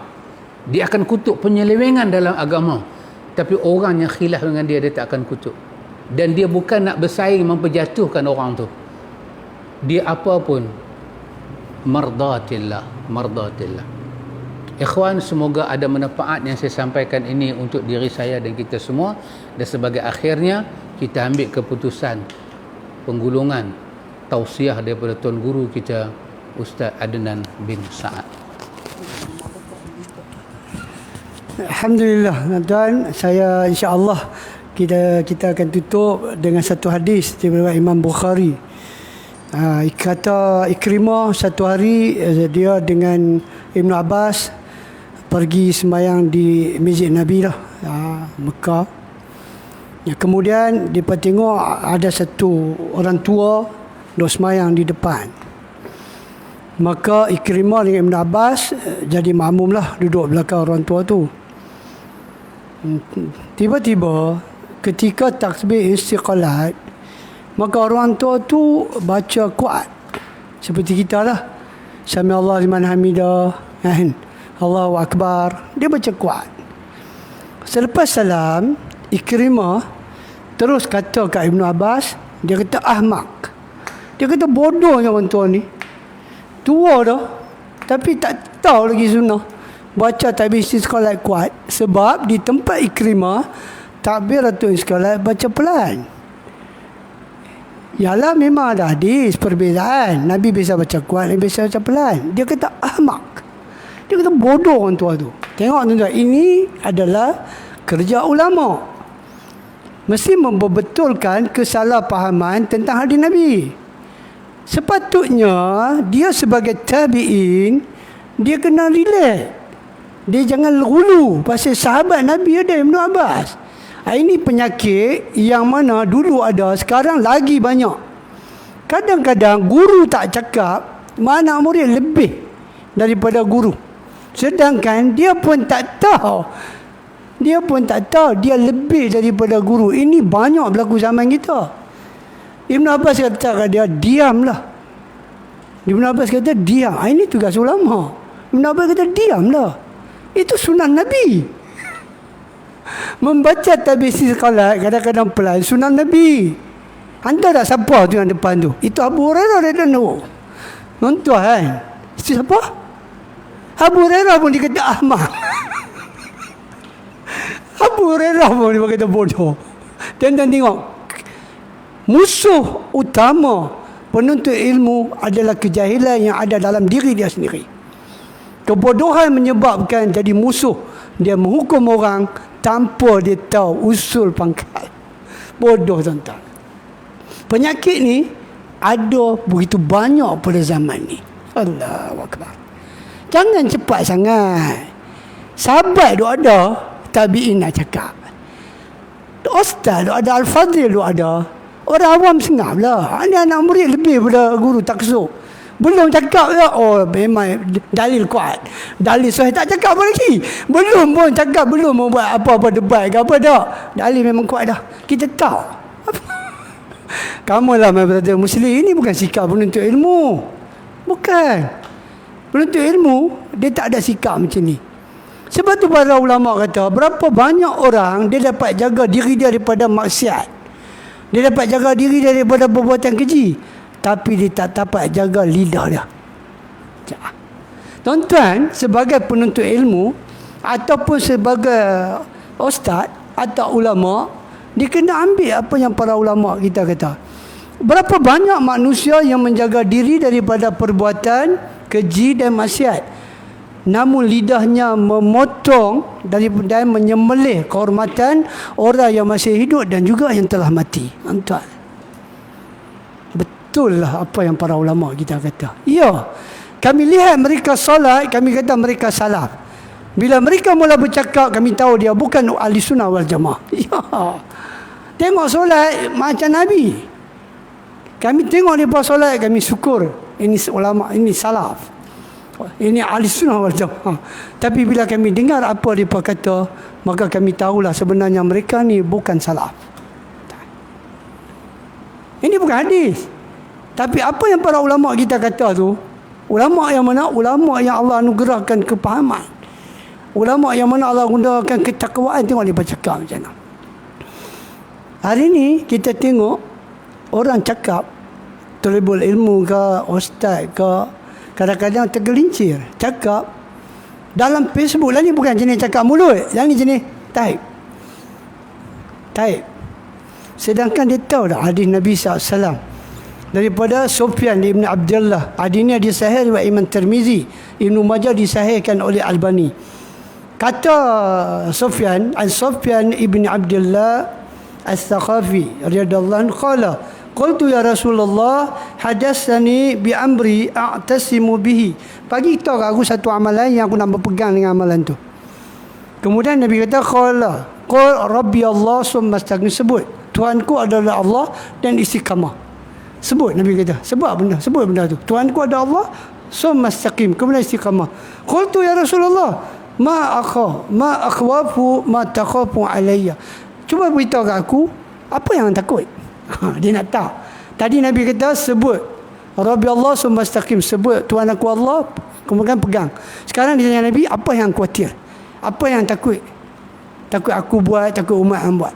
dia akan kutuk penyelewengan dalam agama. Tapi orang yang khilaf dengan dia, dia tak akan kutuk. Dan dia bukan nak bersaing memperjatuhkan orang tu. Dia apa pun mardatillah. Ikhwan, semoga ada manfaat yang saya sampaikan ini untuk diri saya dan kita semua. Dan sebagai akhirnya, kita ambil keputusan penggulungan tausiah daripada Tuan Guru kita, Ustaz Adnan bin Sa'ad. Alhamdulillah tuan, saya insya-Allah kita akan tutup dengan satu hadis daripada Imam Bukhari. Kata Ikrimah, satu hari dia dengan Ibn Abbas pergi sembahyang di Masjid Nabi lah, Mekah. Kemudian dia tengok ada satu orang tua duduk sembahyang di depan. Maka Ikrimah dengan Ibn Abbas jadi makmum lah, duduk belakang orang tua tu. Tiba-tiba ketika takbir istiqalat, maka orang tua tu baca kuat seperti kita lah, Sami Allah liman hamidah, Allahu Akbar. Dia baca kuat. Selepas salam, Ikrimah terus kata kat Ibn Abbas, dia kata ahmak. Dia kata bodohnya orang tua ni. Tua dah, tapi tak tahu lagi sunnah. Baca takbir istiqalat kuat. Sebab di tempat Ikrimah, takbiratul istiqalat baca pelan. Yalah memang ada hadis perbezaan. Nabi biasa baca kuat, Nabi biasa baca pelan. Dia kata ahmak. Dia kata bodoh orang tua tu. Tengok tuan-tuan, ini adalah kerja ulama. Mesti membetulkan kesalahpahaman tentang hadis Nabi. Sepatutnya dia sebagai tabi'in, dia kena relax. Dia jangan hulu pasal sahabat Nabi ada Ibn Abbas. Ini penyakit yang mana dulu ada, sekarang lagi banyak. Kadang-kadang guru tak cakap, anak murid lebih daripada guru. Sedangkan dia pun tak tahu. Dia pun tak tahu dia lebih daripada guru. Ini banyak berlaku zaman kita. Ibn Abbas kata kat dia, diamlah. Ibn Abbas kata, diam. Ini tugas ulama. Ibn Abbas kata, diamlah. Itu sunnah Nabi. Membaca takbir istiqalat kadang-kadang pelan, sunnah Nabi. Anda tak siapa tu yang depan tu? Itu Abu Hurairah radhiyallahu anhu. Tuan, itu siapa? Abu Hurairah pun dikata ahmak. Abu Hurairah pun dia kata bodoh. Dan tengok, musuh utama penuntut ilmu adalah kejahilan yang ada dalam diri dia sendiri. Kebodohan menyebabkan jadi musuh. Dia menghukum orang tanpa dia tahu usul pangkal. Bodoh tuan-tuan. Penyakit ni ada begitu banyak pada zaman ni. Allahu Akbar. Jangan cepat sangat. Sahabat tu ada, tabi'in nak cakap. Ustaz tu ada, Al-Fadhil tu ada. Orang awam sengap lah. Ini anak murid lebih pada guru taksub. Belum cakap ya, oh memang dalil kuat. Dalil sahih tak cakap apa lagi. Belum pun cakap, belum membuat apa-apa debat ke apa dah. Dalil memang kuat dah. Kita tahu. Kamu lah brother Muslim, ini bukan sikap penuntut ilmu. Bukan. Penuntut ilmu, dia tak ada sikap macam ni. Sebab tu para ulama kata, berapa banyak orang dia dapat jaga diri dia daripada maksiat. Dia dapat jaga diri daripada perbuatan keji. Tapi dia tak dapat jaga lidah dia. Tuan-tuan, sebagai penuntut ilmu ataupun sebagai ustaz atau ulama, dia kena ambil apa yang para ulama kita kata. Berapa banyak manusia yang menjaga diri daripada perbuatan keji dan maksiat, namun lidahnya memotong dan menyembelih kehormatan orang yang masih hidup dan juga yang telah mati. Tuan, betul lah apa yang para ulama kita kata. Ya, kami lihat mereka solat, kami kata mereka salaf. Bila mereka mula bercakap, kami tahu dia bukan ahli sunnah wal jamaah. Ya, tengok solat macam Nabi. Kami tengok mereka solat, kami syukur. Ini ulama, ini salaf. Ini ahli sunnah wal jamaah. Tapi bila kami dengar apa mereka kata, maka kami tahulah sebenarnya mereka ni bukan salaf. Ini bukan hadis. Tapi apa yang para ulama kita kata tu, ulama yang mana? Ulama yang Allah anugerahkan kepahaman. Ulama yang mana Allah gunakan ketakwaan. Tengok dia bercakap macam mana. Hari ni kita tengok orang cakap, talibul ilmu ke, ustaz ke, kadang-kadang tergelincir cakap dalam Facebook lah. Ni bukan jenis cakap mulut, yang ni jenis type. Sedangkan dia tahu dah hadis Nabi SAW daripada Sufyan ibn Abdullah. Hadis ni disahih oleh Imam Tirmizi, Ibn Majah disahihkan oleh Albani. Kata Sufyan ibn Abdullah Al-Thaqafi radhiyallahu anhu qala, qultu ya Rasulullah hadatsani bi amri a'tasimu bihi. Bagi tahu aku satu amalan yang aku nak berpegang dengan amalan tu. Kemudian Nabi kata qala qul rabbi Allah summa istaqim. Sebut Tuhanku adalah Allah dan istiqamah. Sebut Nabi kata, sebut benda tu. Tuhanku adalah Allah summa istaqim, kemudian istiqamah. Qultu ya Rasulullah ma akhwafu ma takhafu alayya. Cuba beritahu kat aku apa yang takut. Dia nak tahu. Tadi Nabi kata sebut Rabbi Allah summa istaqim, sebut Tuhan aku Allah, kemudian pegang. Sekarang dia tanya Nabi, apa yang khawatir, apa yang takut? Takut aku buat, takut umat hang buat.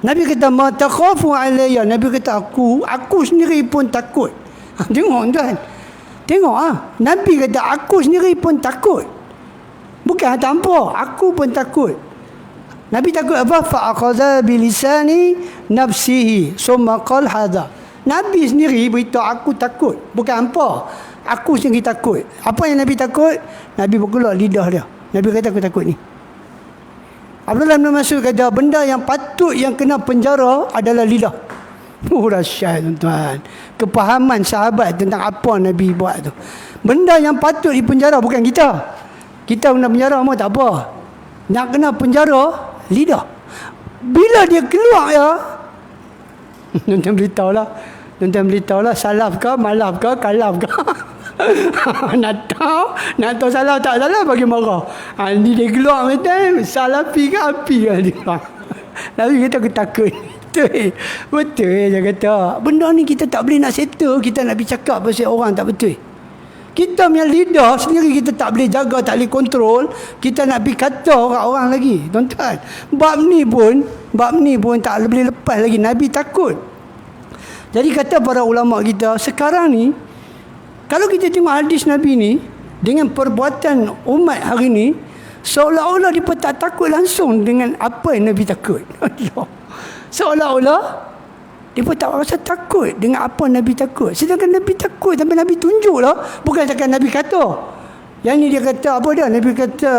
Nabi kata ma takhafu alayya. Nabi kata aku sendiri pun takut. Tengok tuan. Tengok Nabi kata aku sendiri pun takut. Bukan tanpa, aku pun takut. Nabi takut apa? Fa akhadha bi lisani nafsihi summa qala hadha. Nabi sendiri beritahu aku takut. Bukan apa. Aku sendiri takut. Apa yang Nabi takut? Nabi berkeluar lidah dia. Nabi kata aku takut ni. Abdullah bin Mas'ud kata benda yang patut yang kena penjara adalah lidah. Dahsyat tuan. Kepahaman sahabat tentang apa Nabi buat tu. Benda yang patut dipenjara bukan kita. Kita kena penjara mau tak apa. Nak kena penjara lidah. Bila dia keluar ya. Tuan beritahu lah salaf ke malaf ke kalaf ke. nak tahu salah tak salah bagi marah. Ni dia keluar macam salafi ke api ke dia. Nabi kata aku takut. Betul dia kata. Benda ni kita tak boleh nak settle. Kita nak pergi cakap pasal orang tak betul. Kita punya lidah sendiri kita tak boleh jaga, tak boleh kontrol. Kita nak pergi kata orang lagi. Tuan-tuan, bab ni pun tak boleh lepas lagi. Nabi takut. Jadi kata para ulama kita sekarang ni, kalau kita tengok hadis Nabi ni dengan perbuatan umat hari ni, seolah-olah dia tak takut langsung dengan apa yang Nabi takut. Seolah-olah dia tak rasa takut dengan apa Nabi takut. Sedangkan Nabi takut tapi Nabi tunjuk lah. Bukan cakap Nabi kata. Yang ni dia kata apa dia? Nabi kata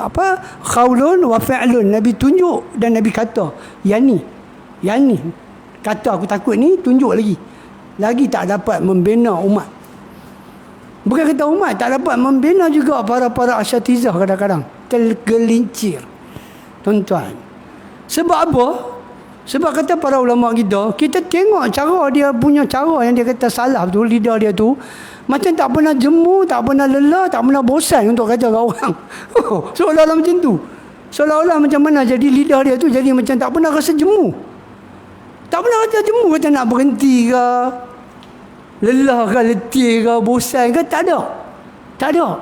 apa? Qaulun wa fi'lun. Nabi tunjuk dan Nabi kata. Yang ni. Kata aku takut ni tunjuk lagi. Lagi tak dapat membina umat. Bukan kata umat tak dapat membina juga para asyatizah kadang-kadang. Tergelincir. Tuan-tuan. Sebab apa? Sebab kata para ulama kita tengok cara dia punya cara yang dia kata salah tu, lidah dia tu macam tak pernah jemu, tak pernah lelah, tak pernah bosan untuk kata ke orang. Seolah-olah macam tu. Seolah-olah macam mana jadi lidah dia tu jadi macam tak pernah rasa jemu. Tak pernah rasa jemu, kata nak berhenti ke, lelah ke, letih ke, bosan ke, tak ada. Tak ada.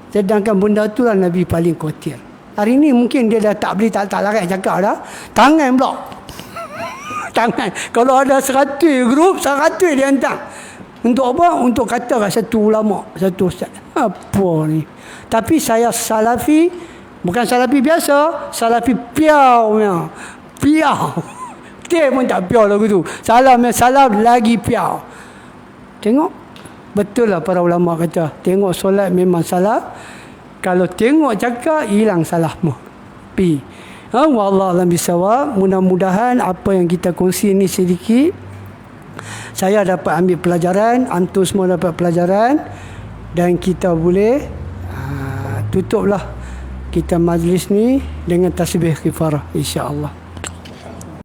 Sedangkan benda tu lah Nabi paling khawatir. Hari ni mungkin dia dah tak boleh tak larat cakap dah. Tangan pula. Tangan. Kalau ada 100 grup, 100 dia hantar. Untuk apa? Untuk kata kat satu ulama, satu ustaz. Apa ni? Tapi saya salafi, bukan salafi biasa, salafi piau punya. Piau. Dia pun tak piau lagu tu. Salam lagi piau. Tengok. Betul lah para ulama kata. Tengok solat memang salah. Kalau tengok cakap, hilang salahmu. Wallah alam bisawab. Mudah-mudahan apa yang kita kongsi ni sedikit, saya dapat ambil pelajaran, antum semua dapat pelajaran, dan kita boleh tutuplah kita majlis ni dengan tasbih kifarah, insya-Allah.